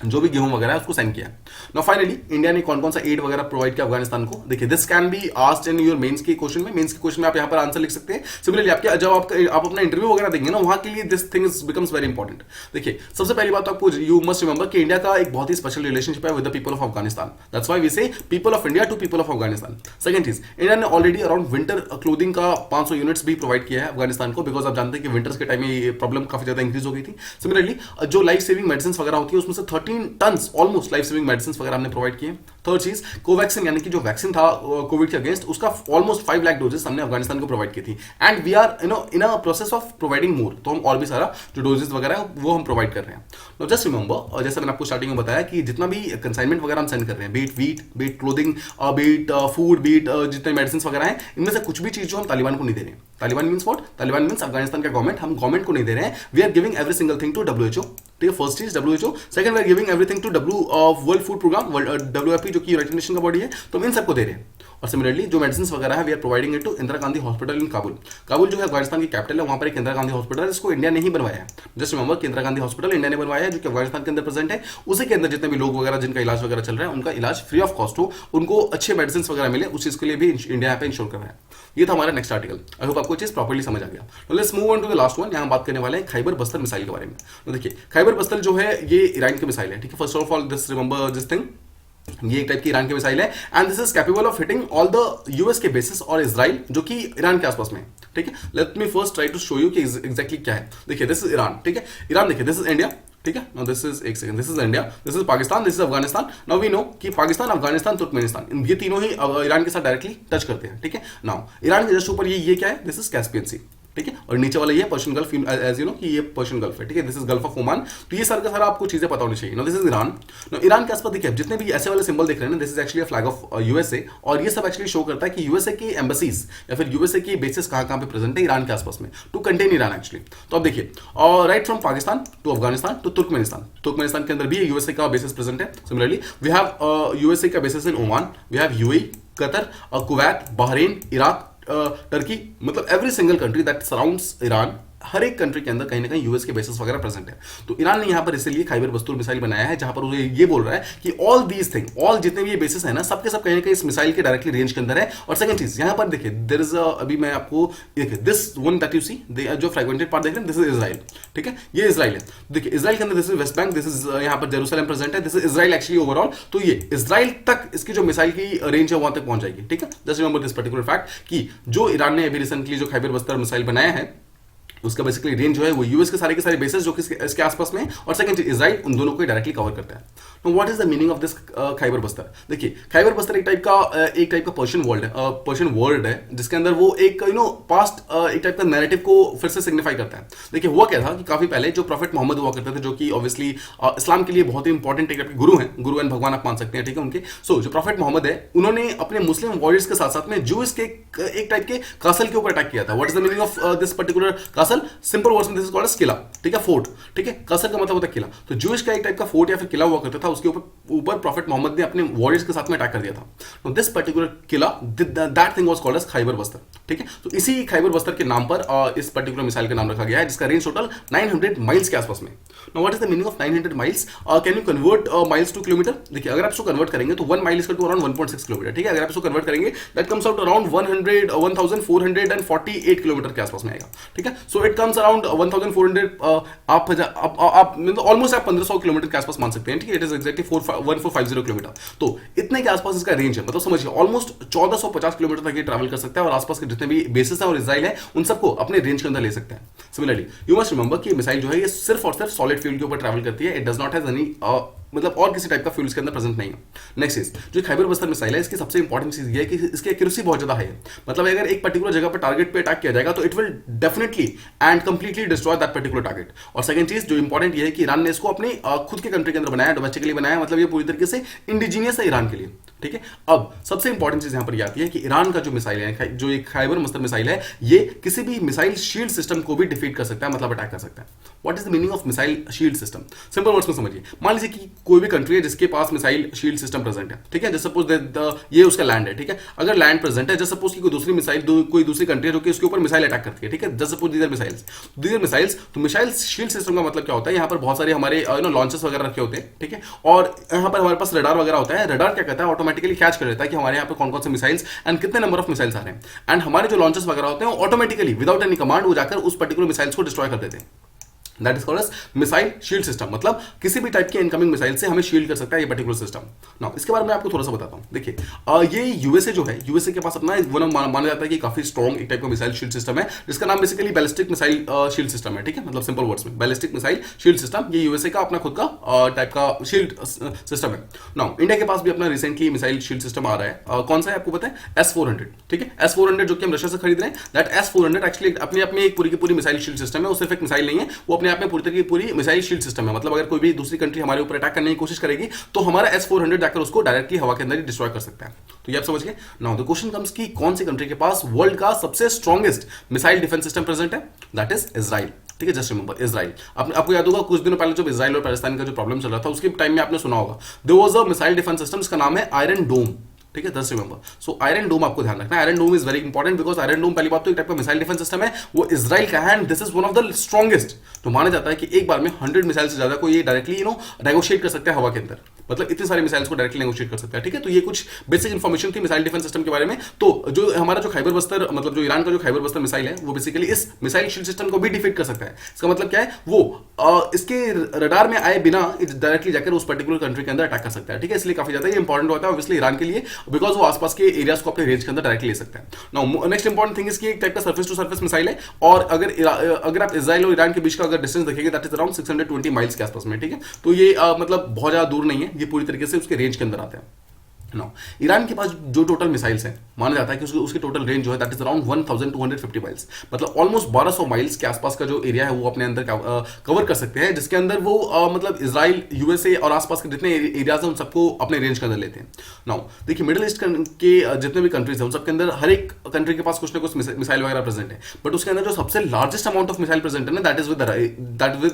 जो भी गेहूं वगैरह है उसको सेंड किया। नाउ फाइनली इंडिया ने कौन कौन सा एड वगैरह प्रोवाइड किया अफगानिस्तान को। देखिए, this can be asked in your mains के क्वेश्चन में आप यहां पर आंसर लिख सकते हैं। सिमिलरली आपके जब आप अपना इंटरव्यू वगैरह देंगे ना, वहां के लिए this things becomes very important. देखिए, सबसे पहली बात तो आपको यू मस्ट रिमेंबर कि इंडिया का एक बहुत ही स्पेशल रिलेशनशिप है with the people of Afghanistan, that's why we say people of India to people of Afghanistan. Second चीज, इंडिया ने ऑलरेडी अराउंड विंटर क्लोथिंग का 500 यूनिट्स भी प्रोवाइड किया है अफगानिस्तान को, बिकॉज आप जानते हैं कि विंटर्स के टाइम में ये प्रॉब्लम काफी ज्यादा इंक्रीज हो गई थी। सिमिलरली जो लाइफ सेविंग मेडिसिन वगैरह होती है उसमें से 13 tons almost life saving medicine वगैरह हमने प्रोवाइड किए। थर्ड चीज, कोवैक्सिन यानी कि जो वैक्सीन था कोविड के अगेंस्ट, उसका ऑलमोस्ट 5 लाख डोजेस हमने अफगानिस्तान को प्रोवाइड की थी, and we are in a process of providing more. तो हम और भी सारा जो डोजेस वगैरह है वो हम प्रोवाइड कर रहे हैं। तो जस्ट रिमेंबर, जैसे मैंने आपको स्टार्टिंग में बताया कि जितना भी कंसाइनमेंट वगैरह हम सेंड कर रहे हैं, be it wheat, be it clothing, be it food, be it जितने मेडिसिन वगैरह हैं, इनमें से कुछ भी चीज जो हम तालिबान को नहीं दे रहे हैं। Taliban means what? Taliban means Afghanistan का गवर्नमेंट, हम गवर्नमेंट को नहीं दे रहे हैं। We are giving every single thing to WHO, ठीक है, फर्स्ट चीज WHO। Second, we are giving everything to world food program, WFP जो कि यूनाइटेड नेशन का बॉडी है, तो हम इन सबको दे रहे हैं। और सिमिलरली जो मेडिसिन वगैरह है we are providing it to Indira Gandhi hospital in Kabul. Kabul जो है अफगानिस्तान की कैपिटल है, वहां पर एक इंदिरा गांधी हॉस्पिटल है, जिसको इंडिया ने ही बनवाया है। जस्ट रिमेंबर कि इंदिरा गांधी हॉस्पिटल इंडिया ने बनवाया है, जो कि अफगानिस्तान के अंदर प्रेजेंट है। उसी के अंदर जितने भी लोग वगैरह जिनका इलाज वगैरह चल रहा है, उनका इलाज फ्री ऑफ कॉस्ट हो, उनको अच्छे मेडिसिन वगैरह मिले, उस चीज के लिए भी इंडिया यहाँ पे इंश्योर कर रहा है। ये था हमारा नेक्स्ट आर्टिकल। आई होप आपको चीज प्रॉपर्ली समझ आ गया। तो let's move on to the last one. यहाँ बात करने वाले हैं खैबर बस्तर मिसाइल के बारे में। तो देखिए, खैबर बस्तर जो है ये ईरान की मिसाइल है, ठीक है। First of all this remember this thing, ये एक टाइप की ईरान की मिसाइल है, and this is capable of hitting all the US के बेसिस और इजराइल जो कि ईरान के आसपास में है, ठीक है। Let me first try to show you कि एग्जैक्टली क्या है। देखिए, दिस इज ईरान, ठीक है। ईरान देखिए, दिस इज इंडिया, ठीक है। नाउ दिस इज, एक second, this is India, this is Pakistan, this is Afghanistan. Now we know कि पाकिस्तान, अफगानिस्तान, तुर्कमेनिस्तान, ये तीनों ही ईरान के साथ डायरेक्टली टच करते हैं, ठीक है। नाउ ईरान के जस्ट ऊपर ये क्या है? दिस इज कैस्पियन सी, ठीक है। और नीचे वाला ये Persian Gulf, as you know कि ये पर्शियन गल्फ है, ठीक है। This is Gulf of Oman. तो ये सारा का सारा आपको चीजें पता होनी चाहिए। Now this is Iran. Now Iran के आसपास देखिए जितने भी ऐसे वाले सिंबल दिख रहे हैं ना, this is actually a flag of USA, और ये सब एक्चुअली शो करता है कि यूएसए की एम्बेसीज या फिर यूएसए की बेसिस कहां पे प्रेजेंट है ईरान के आसपास में, टू कंटेन ईरान एक्चुअली। तो अब देखिए, right from Pakistan to Afghanistan to Turkmenistan, Turkmenistan के अंदर भी यूएसए का बेसिस प्रेजेंट है। सिमिलरली वी हैव यूएसए का basis in Oman, we have UAE, Qatar, Kuwait, Bahrain, Iraq, Turkey, मतलब every single country that surrounds Iran हर एक कंट्री के अंदर कहीं ना कहीं यूएस के बेसिस वगैरह प्रेजेंट है। तो ईरान ने यहाँ पर इसलिए खैबर बख्तूर मिसाइल बनाया है, जहां पर वो ये बोल रहा है कि ऑल दीज थिंग, ऑल जितने भी ये बेसिस है ना, सबके सब कहीं ना कहीं इस मिसाइल के डायरेक्टली रेंज के अंदर है। और सेकंड चीज यहाँ पर देखिए, देयर इज अभी मैं आपको देखिए this one that you see, जो फ्रेगमेंटेड पार्ट देख रहे हैं, दिस इज इजराइल, ठीक है, ये इजराइल है। देखिए इजराइल के अंदर this is West Bank, this is यहाँ पर जेरूसलम प्रेजेंट है, this is Israel actually overall. तो ये इजराइल तक इसकी जो मिसाइल की रेंज है वहां तक पहुंच जाएगी, ठीक है। Just remember this particular fact कि जो ईरान ने अभी रिसेंटली जो खैबर बख्तूर मिसाइल बनाया है, उसका बेसिकली रेंज जो है वो यूएस के सारे बेसिस जो कि इसके आसपास में, और सेकंड चीज इजराइल, उन दोनों को डायरेक्टली कवर करता है। तो what is the meaning of this Khaybar Bakhtur? देखिए खैबर बख्तूर एक टाइप का पर्शियन वर्ड है जिसके अंदर वो एक पास्ट एक टाइप का नैरेटिव को फिर से सिग्निफाई करता है। देखिए हुआ क्या था कि काफी पहले जो प्रॉफिट मोहम्मद हुआ करते थे, जो कि ऑब्वियसली इस्लाम के लिए बहुत ही इंपॉर्टेंट एक टाइप के गुरु हैं, गुरु एंड भगवान आप मान सकते हैं, ठीक है उनके। सो जो प्रॉफिट मोहम्मद है, उन्होंने अपने मुस्लिम वॉरियर्स के साथ साथ में जूस के एक टाइप के कासल के ऊपर अटैक किया था। What is the meaning of this particular castle? Simple words में दिस इज कॉल्ड एज किला, ठीक है, फोर्ट, ठीक है। कासल का मतलब होता है किला। तो जूस का एक टाइप का फोर्ट या फिर किला हुआ करता था, उसके ऊपर प्रॉफिट मोहम्मद ने अपने वॉरियर्स के साथ में अटैक कर दिया था। तो दिस पर्टिकुलर किला, that thing was called as Khaybar Bakhtur, ठीक है। तो इसी खैबर बख्तूर के नाम पर इस पर्टिकुलर मिसाइल का नाम रखा गया है, जिसका रेंज टोटल 900 माइल्स के आसपास में। Now what is the meaning of 900 miles? Can you convert miles to kilometer? देखिए अगर आप इसको कन्वर्ट करेंगे तो 1 mile is to around 1.6 kilometer, ठीक है। अगर आप इसको कन्वर्ट करेंगे that comes out around 1448 kilometer के आसपास में आएगा, ठीक है। सो इट कम्स अराउंड 1400, आप मतलब ऑलमोस्ट आप 1500 किलोमीटर के आसपास मान सकते हैं, ठीक है। It is exactly 1450 kilometre. तो इतने के आसपास इसका रेंज है, मतलब समझिए ऑलमोस्ट 1450 किलोमीटर तक ये ट्रैवल कर सकता है, और आसपास के जितने भी बेसिस है और इजराइल है उन सबको अपने रेंज के अंदर ले सकते हैं। सिमिलरली यू मस्ट रिमेंबर कि मिसाइल जो है ये सिर्फ और सिर्फ सॉलिड फ्यूल के ऊपर ट्रैवल करती है, it does not have any मतलब और किसी टाइप का फ्यूल इसके अंदर प्रेजेंट नहीं है। नेक्स्ट इज जो खैबर बख्तूर मिसाइल है, इसकी सबसे इंपॉर्टेंट चीज ये है कि इसकी एक्यूरेसी बहुत ज्यादा है। मतलब अगर एक पर्टिकुलर जगह पर टारगेट पे अटैक किया जाएगा तो it will definitely and completely destroy that particular target. और सेकंड चीज जो इंपॉर्टेंट ये है कि ईरान ने इसको अपनी खुद के कंट्री के अंदर बनाया, डोमेस्टिकली बनाया, मतलब ये पूरी तरीके से इंडिजीनियस है ईरान के लिए, ठीक है। अब सबसे इंपॉर्टेंट चीज यहां पर आती है कि ईरान का जो मिसाइल है, जो एक खैबर बख्तूर मिसाइल है, ये किसी भी मिसाइल शील्ड सिस्टम को भी डिफीट कर सकता है, मतलब अटैक कर सकता है। What is the meaning of missile shield system? Simple words में समझिए, मान लीजिए कि कोई भी कंट्री है जिसके पास मिसाइल शील्ड सिस्टम प्रेजेंट है, ठीक है। जस्ट सपोज ये उसका लैंड है, ठीक है। अगर लैंड प्रेजेंट है, जस्ट सपोज की कोई दूसरी मिसाइल, कोई दूसरी कंट्री है जो कि उसके ऊपर मिसाइल अटैक करती है, ठीक है। Just suppose these are missiles. तो मिसाइल शील्ड सिस्टम का मतलब क्या होता है? यहाँ पर बहुत सारे हमारे लॉन्चेस वगैरह रखे होते हैं, ठीक है। और यहाँ पर हमारे पास रडार वगैरह होता है। रडार क्या करता है? ऑटोमेटिकली कैच कर लेता है कि हमारे यहाँ पे कौन कौन से मिसाइल्स एंड कितने नंबर ऑफ मिसाइल्स आ रहे हैं, एंड हमारे जो लॉन्चेस वगैरह होते हैं ऑटोमेटिकली विदाउट एनी कमांड वो जाकर उस पर्टिकुलर मिसाइल्स को डिस्ट्रॉय कर देते हैं। That is called as missile shield system. मतलब किसी भी टाइप के इनकमिंग मिसाइल से हमें शील्ड कर सकता है ये पर्टिकुलर सिस्टम। नाउ इसके बारे में आपको थोड़ा सा बताता हूं। देखिए ये यूएसए जो है, यूएसए के पास अपना वो माना जाता है कि काफी स्ट्रॉन्ग एक टाइप का मिसाइल शील्ड सिस्टम है, जिसका नाम basically ballistic missile shield system है, ठीक है। मतलब सिंपल वर्ड्स में बैलिस्टिक मिसाइल शील्ड सिस्टम, ये यूएसए का अपना खुद का टाइप का शील्ड सिस्टम है। नाउ इंडिया के पास भी अपना रिसेंटली मिसाइल शील्ड सिस्टम आ रहा है। कौन सा है आपको पता है? S-400, ठीक है। S-400 जो कि हम रशिया से खरीद रहे हैं, दैट S-400 एक्चुअली अपने आप में एक पूरी की पूरी मिसाइल शील्ड सिस्टम है। वो सिर्फ एक मिसाइल नहीं है, वो अपने आप में पूरी की पूरी मिसाइल शील्ड सिस्टम है। मतलब अगर कोई भी दूसरी कंट्री हमारे ऊपर अटैक करने की कोशिश करेगी तो हमारा S-400 जाकर उसको डायरेक्टली हवा के अंदर ही डिस्ट्रॉय कर सकता है। तो ये आप समझ गए। नाउ द क्वेश्चन कम्स कि कौन सी कंट्री के पास वर्ल्ड का सबसे strongest missile defence system present है? दैट इज इजराइल, ठीक है। Just remember Israel. आपको याद होगा कुछ दिनों पहले जब इजराइल और पैलेस्टाइन का जो प्रॉब्लम चल रहा था उसके टाइम में आपने सुना होगा, there was a missile defence system, इसका नाम है आयरन डोम, ठीक है। Just remember. So Iron Dome आपको ध्यान रखना है। Iron Dome is very important because Iron Dome पहली बात तो एक टाइप का मिसाइल डिफेंस सिस्टम है, वो इजराइल का है, and this is one of the strongest. तो माना जाता है कि एक बार में 100 मिसाइल से ज्यादा को ये डायरेक्टली नेगोशिएट कर सकता है हवा के अंदर, मतलब इतने सारे मिसाइल्स को डायरेक्टली नेगोशिएट कर सकता है, ठीक है। तो ये कुछ बेसिक इन्फॉर्मेशन थी मिसाइल डिफेंस सिस्टम के बारे में। तो जो हमारा जो खैबर बख्तूर, मतलब जो ईरान का जो खैबर बख्तूर मिसाइल है, वो बेसिकली इस मिसाइल शील्ड सिस्टम को भी डिफीट कर सकता है। इसका मतलब क्या है? वो इसके रडार में आए बिना डायरेक्टली जाकर उस पर्टिकुलर कंट्री के अंदर अटैक कर सकता है, ठीक है। इसलिए काफी ज्यादा ये इंपॉर्टेंट होता है ऑब्वियसली ईरान के लिए, बिकॉज वो आसपास के एरियाज को अपने रेंज के अंदर डायरेक्टली ले सकते हैं। Now next important thing is कि एक टाइप का सरफेस टू सरफेस मिसाइल है, और अगर आप इजराइल और ईरान के बीच का अगर डिस्टेंस देखेंगे दैट इज अराउंड 620 माइल्स के आसपास में, ठीक है। तो ये मतलब बहुत ज्यादा दूर नहीं है, ये पूरी तरीके से उसके रेंज के अंदर आते हैं। नो ईरान के पास जो टोटल मिसाइल्स हैं, माना जाता है कि उसके टोटल रेंज जो है दैट इज अराउंड 1250 माइल्स, मतलब ऑलमोस्ट 1200 माइल्स के आसपास का जो एरिया है वो अपने अंदर कवर कर सकते हैं, जिसके अंदर वो मतलब इजराइल, यूएसए और आसपास के जितने एरियाज हैं उन सबको अपने रेंज के अंदर लेते हैं। नाउ देखिए मिडिल ईस्ट के जितने भी कंट्रीज हैं उन सबके अंदर हर एक कंट्री के पास कुछ ना कुछ मिसाइल वगैरह प्रेजेंट है, बट उसके अंदर जो सबसे largest amount of missile present है ना दैट इज विद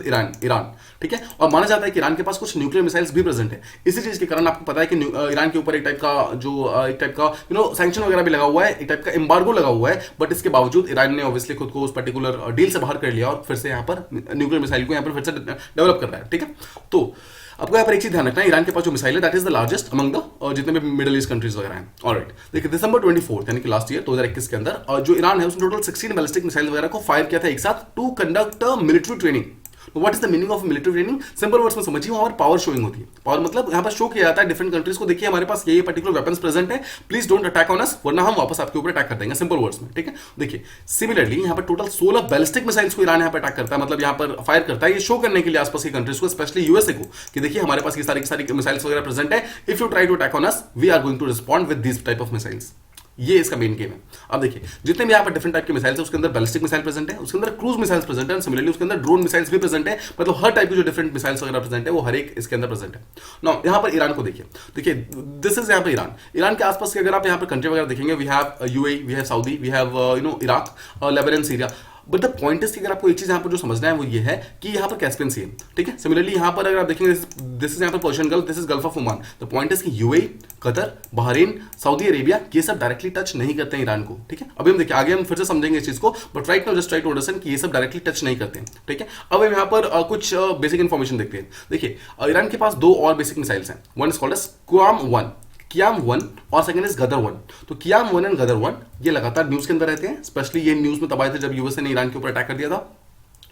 ईरान, ठीक है। और माना जाता है कि ईरान के पास कुछ न्यूक्लियर मिसाइल्स भी प्रेजेंट है। इसी चीज के कारण आपको पता है कि ईरान के ऊपर एक टाइप का जो एक टाइप का सैंक्शन वगैरह भी लगा हुआ है, एक टाइप का एम्बार्गो लगा हुआ है, बट इसके बावजूद ईरान ने ऑब्वियसली खुद को उस पर्टिकुलर डील से बाहर कर लिया और फिर से यहाँ पर न्यूक्लियर मिसाइल को यहाँ पर फिर से डेवलप कर रहा है। ठीक है, तो आपको यहाँ पर एक चीज ध्यान रखना है, ईरान के पास जो मिसाइल है that is the largest among the जितने भी मिडिल ईस्ट कंट्रीज वगैरह हैं। ऑलराइट, देखिए दिसंबर 24 यानी कि लास्ट ईयर 2021 के अंदर जो ईरान है उसने टोटल 16 बैलिस्टिक मिसाइल वगैरह को फायर किया था एक साथ to conduct military training. What is the meaning of military training? Simple words में समझिए, वहां पर पावर शोइंग होती है। पावर मतलब यहाँ पर शो किया जाता है डिफरेंट कंट्रीज को, देखिए हमारे पास ये पर्टिकुलर वेपन्स प्रेजेंट है, प्लीज डोंट अटैक ऑन अस वरना हम वापस आपके ऊपर अटैक कर देंगे, सिंपल वर्ड्स में। ठीक है, देखिए सिमिलरली यहाँ पर टोटल 16 बैलिस्टिक मिसाइल्स को ईरान यहाँ पर अटैक करता है, मतलब यहाँ पर फायर करता है, ये शो करने के लिए आसपास की कंट्रीज को, स्पेशली यूएसए को, कि देखिए हमारे पास ये सारी मिसाइल्स वगैरह प्रेजेंट है, if you try to attack on us we are going to respond with this type of missiles. ये इसका मेन गेम है। अब देखिए जितने भी यहाँ पर डिफरेंट टाइप के मिसाइल्स है उसके अंदर बैलिस्टिक मिसाइल प्रेजेंट है, उसके अंदर क्रूज मिसाइल्स प्रेजेंट है, सिमिलरली उसके अंदर ड्रोन मिसाइल्स भी प्रेजेंट है, मतलब हर टाइप के जो डिफरेंट मिसाइल्स वगैरह प्रेजेंट है वो हर एक इसके अंदर प्रेजेंट है। नाउ यहाँ पर ईरान को देखिए दिस इज यहाँ पर ईरान के आसपास के अगर आप यहाँ पर कंट्री वगैरह देखेंगे, we have UAE, we have Saudi, we have Iraq, Lebanon, Syria. But the point is कि अगर आपको एक चीज यहाँ पर जो समझना है वो ये है कि यहाँ पर कैस्पियन सी है। ठीक है, सिमिलरली यहाँ पर अगर आप देखेंगे दिस इज यहाँ पर Persian Gulf, this is Gulf of Oman. The point is कि UAE, Qatar, Bahrain, Saudi Arabia ये सब डायरेक्टली टच नहीं करते हैं ईरान को। ठीक है, अभी हम देखिए आगे हम फिर से समझेंगे इस चीज को, but right now just try to understand कि ये सब डायरेक्टली टच नहीं करते हैं। ठीक है, अब हम यहाँ पर कुछ बेसिक इन्फॉर्मेशन देखते हैं। देखिए ईरान के पास दो और बेसिक मिसाइल्स हैं, वन इज कॉल्ड एज कियाम 1 और सेकंड इज गदर 1। तो कियाम 1 एंड गदर 1 ये लगातार न्यूज के अंदर रहते हैं, स्पेशली ये न्यूज में तब आए थे जब यूएसए ने ईरान के ऊपर अटैक कर दिया था।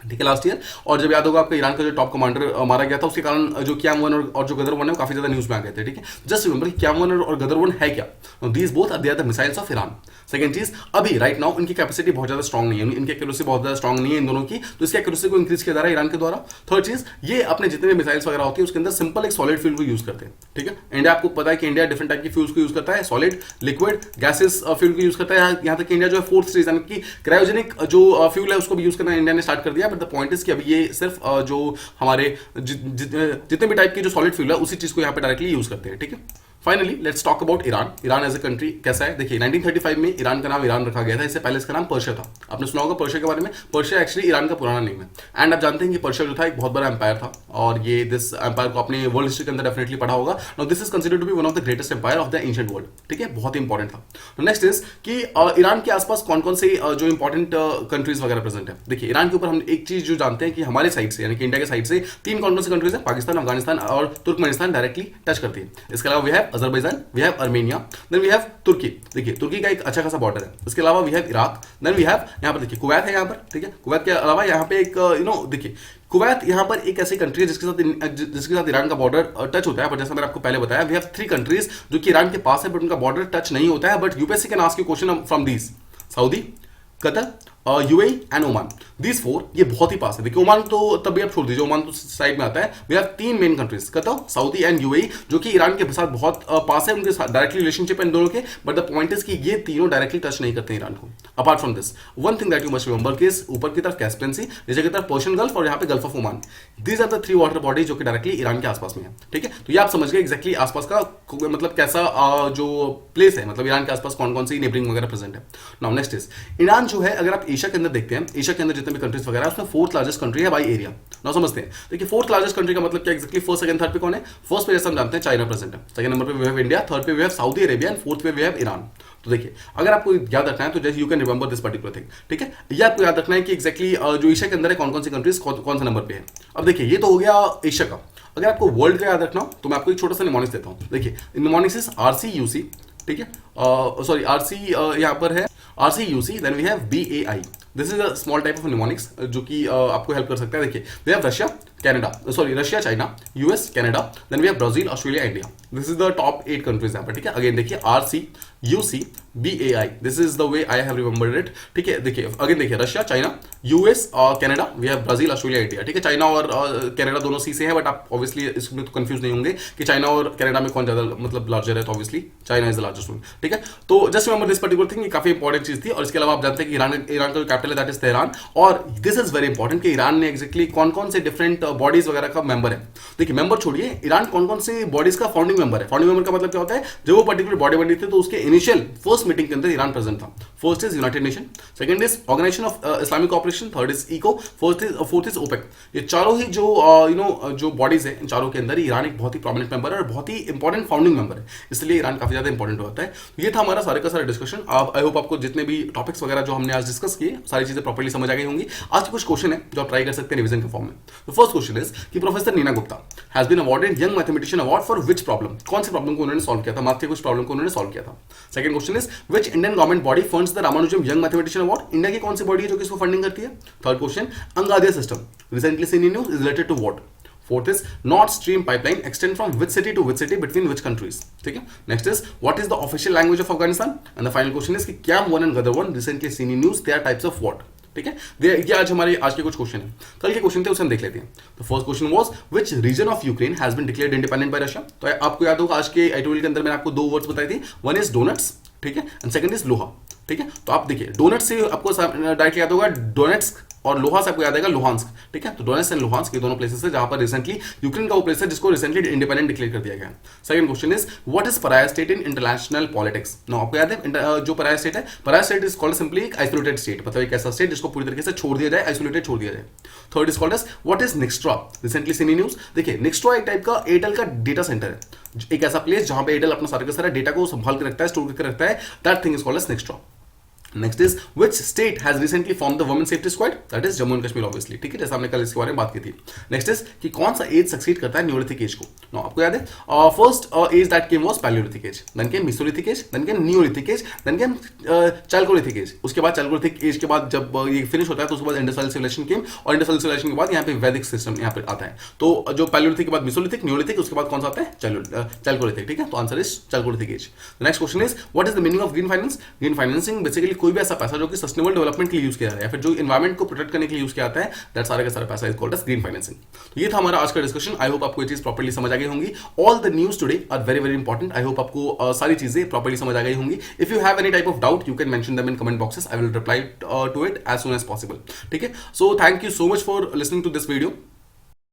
ठीक है, लास्ट ईयर। और जब याद होगा आपका ईरान का जो टॉप कमांडर मारा गया था, उसके कारण जो कियाम 1 और जो गदर 1 है वो काफी ज्यादा न्यूज में आ गए थे। ठीक है, जस्ट रिमेंबर कियाम 1 और गदर 1 है क्या? These both are the missiles of Iran. Second चीज, अभी राइट नाउ इनकी कैपेसिटी बहुत ज्यादा स्ट्रॉन्ग नहीं है, इनकी एक्यूरेसी बहुत ज्यादा स्ट्रॉन्ग नहीं है इन दोनों की, तो इसकी एक्यूरेसी को इंक्रीज किया जा रहा है ईरान के द्वारा। थर्ड चीज, ये अपने जितने भी मिसाइल्स वगैरह होती है उसके अंदर सिंपल एक सॉलिड फ्यूल को यूज करते हैं। ठीक है, इंडिया आपको पता है कि इंडिया डिफरेंट टाइप की फ्यूल्स को यूज करता है, सॉलिड, लिक्विड, गैसेस फ्यूल को यूज करता है। यहाँ तक कि इंडिया जो है फोर्थ स्टेज यानी कि क्रायोजेनिक जो फ्यूल है उसको भी यूज करना इंडिया ने स्टार्ट कर दिया। बट द पॉइंट इज कि अभी ये सिर्फ जो हमारे जितने भी टाइप की जो सॉलिड फ्यूल है उसी चीज को यहाँ पे डायरेक्टली यूज करते हैं। ठीक है, finally let's talk about Iran. Iran as a country कैसा है? देखिए 1935 में ईरान का नाम ईरान रखा गया था, इससे पहले इसका नाम पर्शिया था। आपने सुना होगा पर्शिया के बारे में, पर्शिया एक्चुअली ईरान का पुराना नेम है। एंड आप जानते हैं कि पर्शिया जो था एक बहुत बड़ा एम्पायर था, और ये दिस एम्पायर को अपने वर्ल्ड हिस्ट्री के अंदर डेफिनेटली पढ़ा होगा। Now this is considered to be one of the greatest empire of the ancient world. ठीक है, बहुत ही इंपॉर्टेंट था। नेक्स्ट इज कि ईरान के आसपास कौन कौन से जो इंपॉर्टेंट कंट्रीज वगैरह प्रेजेंट है। देखिए ईरान के ऊपर हम एक चीज जो जानते हैं कि हमारे साइड से यानी कि इंडिया के साइड से तीन कौन कौन से कंट्रीज है, पाकिस्तान, अफगानिस्तान और तुर्कमेनिस्तान डायरेक्टली टच करती है। इसके अलावा we have Azerbaijan, we have Armenia, then we have Turkey. देखिए तुर्की का एक अच्छा खासा बॉर्डर है। इसके अलावा we have Iraq, then we have यहाँ पर देखिए कुवैत है यहाँ पर। ठीक है, कुवैत के अलावा यहाँ पे एक देखिए कुवैत यहाँ पर एक ऐसी कंट्री है जिसके साथ ईरान का बॉर्डर टच होता है। बट जैसा मैंने आपको पहले बताया, वी हैव 3 कंट्रीज जो कि ईरान के पास है बट उनका बॉर्डर टच नहीं होता है। But UPSC can ask you question from these, Saudi, Qatar, UAE and Oman, these 4 ये बहुत ही पास है। देखिए ओमान तो तब भी आप छोड़ दीजिए, ओमान तो साइड में आता है। We have 3 main countries, Qatar, Saudi and UAE, जो कि ईरान के साथ बहुत पास है, उनके साथ डायरेक्टली रिलेशनशिप है इन दोनों के। बट द पॉइंट इज कि ये तीनों डायरेक्टली टच नहीं करते ईरान को। Apart from this one thing that you must remember कि ऊपर की तरफ कैस्पियन सी, नीचे की तरफ पर्शियन गल्फ और यहाँ पे gulf of Oman, these are the 3 water bodies जो कि डायरेक्टली ईरान के आसपास में है। ठीक है, तो ये आप समझ गए एक्जैक्टली आसपास का मतलब कैसा जो प्लेस है, मतलब ईरान के आसपास कौन कौन सी नेबरिंग वगैरह प्रेजेंट है। नाउ नेक्स्ट इज ईरान जो है, अगर आप एशिया के अंदर देखते हैं, एशिया के अंदर जितने भी कंट्रीज वगैरह उसमें 4th लार्जेस्ट कंट्री है बाय एरिया। नाउ समझते हैं, देखिए 4th लार्जेस्ट कंट्री का मतलब क्या एक्जैक्टली, फर्स्ट सेकंड थर्ड पे कौन है? फर्स्ट पे जैसे हम जानते हैं चाइना प्रेजेंट है, सेकंड नंबर पे वी हैव इंडिया, थर्ड पे we have Saudi Arabia and fourth पे वी हैव ईरान। तो देखिए अगर आपको याद रखना है तो जैसे you can remember this particular thing. ठीक है, ये आपको याद रखना है कि एक्जैक्टली जो एशिया के अंदर है कौन कौन सी कंट्रीज कौन से नंबर पे है। अब देखिए ये तो हो गया एशिया का। अगर आपको वर्ल्ड का याद रखना हो तो मैं आपको एक छोटा सा निमोनिक्स देता हूँ। देखिए निमोनिक्स इज RCUC। ठीक है, सॉरी RC यहाँ पर है RCUC, then we have BAI। This is a small type of mnemonics जो कि आपको हेल्प कर सकता है। देखिए we have Russia, Canada, sorry Russia, China, US, Canada, then we have Brazil, Australia, India. This is the top 8 countries यहाँ पर। ठीक है, अगेन देखिए RCUC BAI, this is the way I have remembered it. ठीक है, देखिए अगेन देखिए Russia, China, US, Canada, we have Brazil, Australia, India. ठीक है, चाइना और कैनेडा दोनों सी से है, बट आप ऑब्वियसली इसमें तो कंफ्यूज नहीं होंगे कि चाइना और कैनेडा में कौन ज्यादा मतलब लार्जर है, तो obviously China is the largest one. ठीक है, तो just remember this particular thing, ये काफी इंपॉर्टेंट चीज थी। और इसके अलावा आप जानते हैं कि ईरान का जो कैपिटल है दैट इज तेहरान। और दिस इज वेरी इंपॉर्टेंट कि ईरान ने एक्जैक्टली कौन कौन से डिफरेंट बॉडीज वगैरह का मेंबर है। देखिए मेंबर छोड़िए, ईरान कौन कौन से बॉडीज का फाउंडिंग मेंबर है। फाउंडिंग मेंबर का मतलब क्या होता है, जब वो पर्टिकुलर बॉडी बनी थी तो उसके इनिशियल फर्स्ट मीटिंग के अंदर ईरान प्रेजेंट था। First is United Nation, second is organization of Islamic corporation, third is ECO, fourth is OPEC. ये चारों ही जो जो बॉडीज है, इन चारों के अंदर ईरान एक बहुत ही प्रोमिनेंट मेंबर है और बहुत ही इंपॉर्टेंट फाउंडिंग मेंबर है, इसलिए ईरान काफी ज्यादा इंपॉर्टेंट होता है। तो ये था हमारा सारे का सारा डिस्कशन। आई होप आपको जितने भी टॉपिक्स वगैरह जो हमने आज डिस्कस किए सारी चीजें प्रॉपर्ली समझ आ गई होंगी। आज के कुछ क्वेश्चन है जो आप ट्राई कर सकते हैं रिवीजन के फॉर्म में। तो फर्स्ट क्वेश्चन इज कि professor Neena Gupta has been awarded young mathematician award for which problem, कौन सी प्रॉब्लम को उन्होंने सॉल्व किया था, मैथ के कुछ प्रॉब्लम को उन्होंने सॉल्व किया था। Second question is which Indian government body funds the Ramanujan young mathematician award, India की कौन सी बॉडी है जो कि इसको फंडिंग करती है। Third question Angadia system recently seen in news is related to what. Fourth is Nord Stream pipeline extend from which city to which city between which countries, ठीक है। Next is what is the official language of Afghanistan, and the final question is कि Cam 1 and Ghadar 1 recently seen in news, they are types of what, ठीक है। ये आज हमारे आज के कुछ क्वेश्चन है, कल के क्वेश्चन थे उसे हम देख लेते हैं। तो first question was which region of Ukraine has been declared independent by Russia. तो आपको याद होगा आज के एडिटोरियल के अंदर मैंने आपको दो वर्ड्स बताई थी, वन इज डोनट्स, ठीक है, एंड सेकंड इज लोहा, ठीक है। तो आप देखिए डोनट्स से आपको डायरेक्टली याद होगा डोनेट्स्क, और लोहा से आपको याद आएगा लुहांस्क, ठीक है। तो डोनेट्स्क एंड लुहांस्क ये दोनों प्लेसेस है जहां पर रिसेंटली यूक्रेन का वो प्लेस है जिसको रिसेंटली इंडिपेंडेंट डिक्लेयर कर दिया गया है। Second question is what is pariah state in international politics. No आपको याद है जो पराया स्टेट है, pariah state is called simply एक आइसोलेटेड स्टेट, मतलब एक ऐसा स्टेट जिसको पूरी तरीके से छोड़ दिया जाए, आइसोलेटेड छोड़ दिया जाए। Third is called as what is Nxtra, recently seen in news. देखिए नेक्स्ट्रा एक टाइप का एयरटेल का डेटा सेंटर है, एक ऐसा प्लेस जहां पे एयरटेल अपना सारा का सारा डेटा को संभाल के रखता है, स्टोर करके रखता है, that thing is called as Nxtra. Next is which state has recently form the women safety squad, that is Jammu and Kashmir obviously, ठीक है, जैसा हमने कल इसके बारे में बात की थी। नेक्स्ट इज कि कौन सा एज सक्सीड करता है न्यूलिथिक एज को। नो आपको याद है first age that came was paleolithic age, then came mesolithic age, then came neolithic age, then came chalcolithic age. उसके बाद चैल्कोलिथिक एज के बाद जब ये फिनिश होता है तो उसके बाद इंडस वैली सिविलाइजेशन केम, और इंडस वैली सिविलाइजेशन के बाद यहाँ पे वैदिक सिस्टम यहाँ पे आता है। तो जो पैलियोलिथिक के बाद मेसोलिथिक, नियोलिथिक, उसके बाद कौन सा आता है चैल्कोलिथिक, ठीक है। तो answer is chalcolithic age. Next question is what is the meaning of green finance. Green financing basically कोई भी ऐसा पैसा जो सस्टेनेबल डेवलपमेंट के लिए यूज किया जाता है या फिर जो एनवायरमेंट को प्रोटेक्ट करने के लिए यूज किया जाता है, दैट सारा का सारा पैसा is called as green financing. तो ये था हमारा आज का डिस्कशन। आई होप आपको ये चीज प्रॉपर्ली समझ आ गई होंगी। All the news today are very very important. I hope आपको सारी चीजें प्रॉपर्ली समझ आ गई होंगी। If you have any type of doubt you can mention them in comment boxes, I will reply to it as soon as possible, ठीक है। So thank you so much for listening to this video.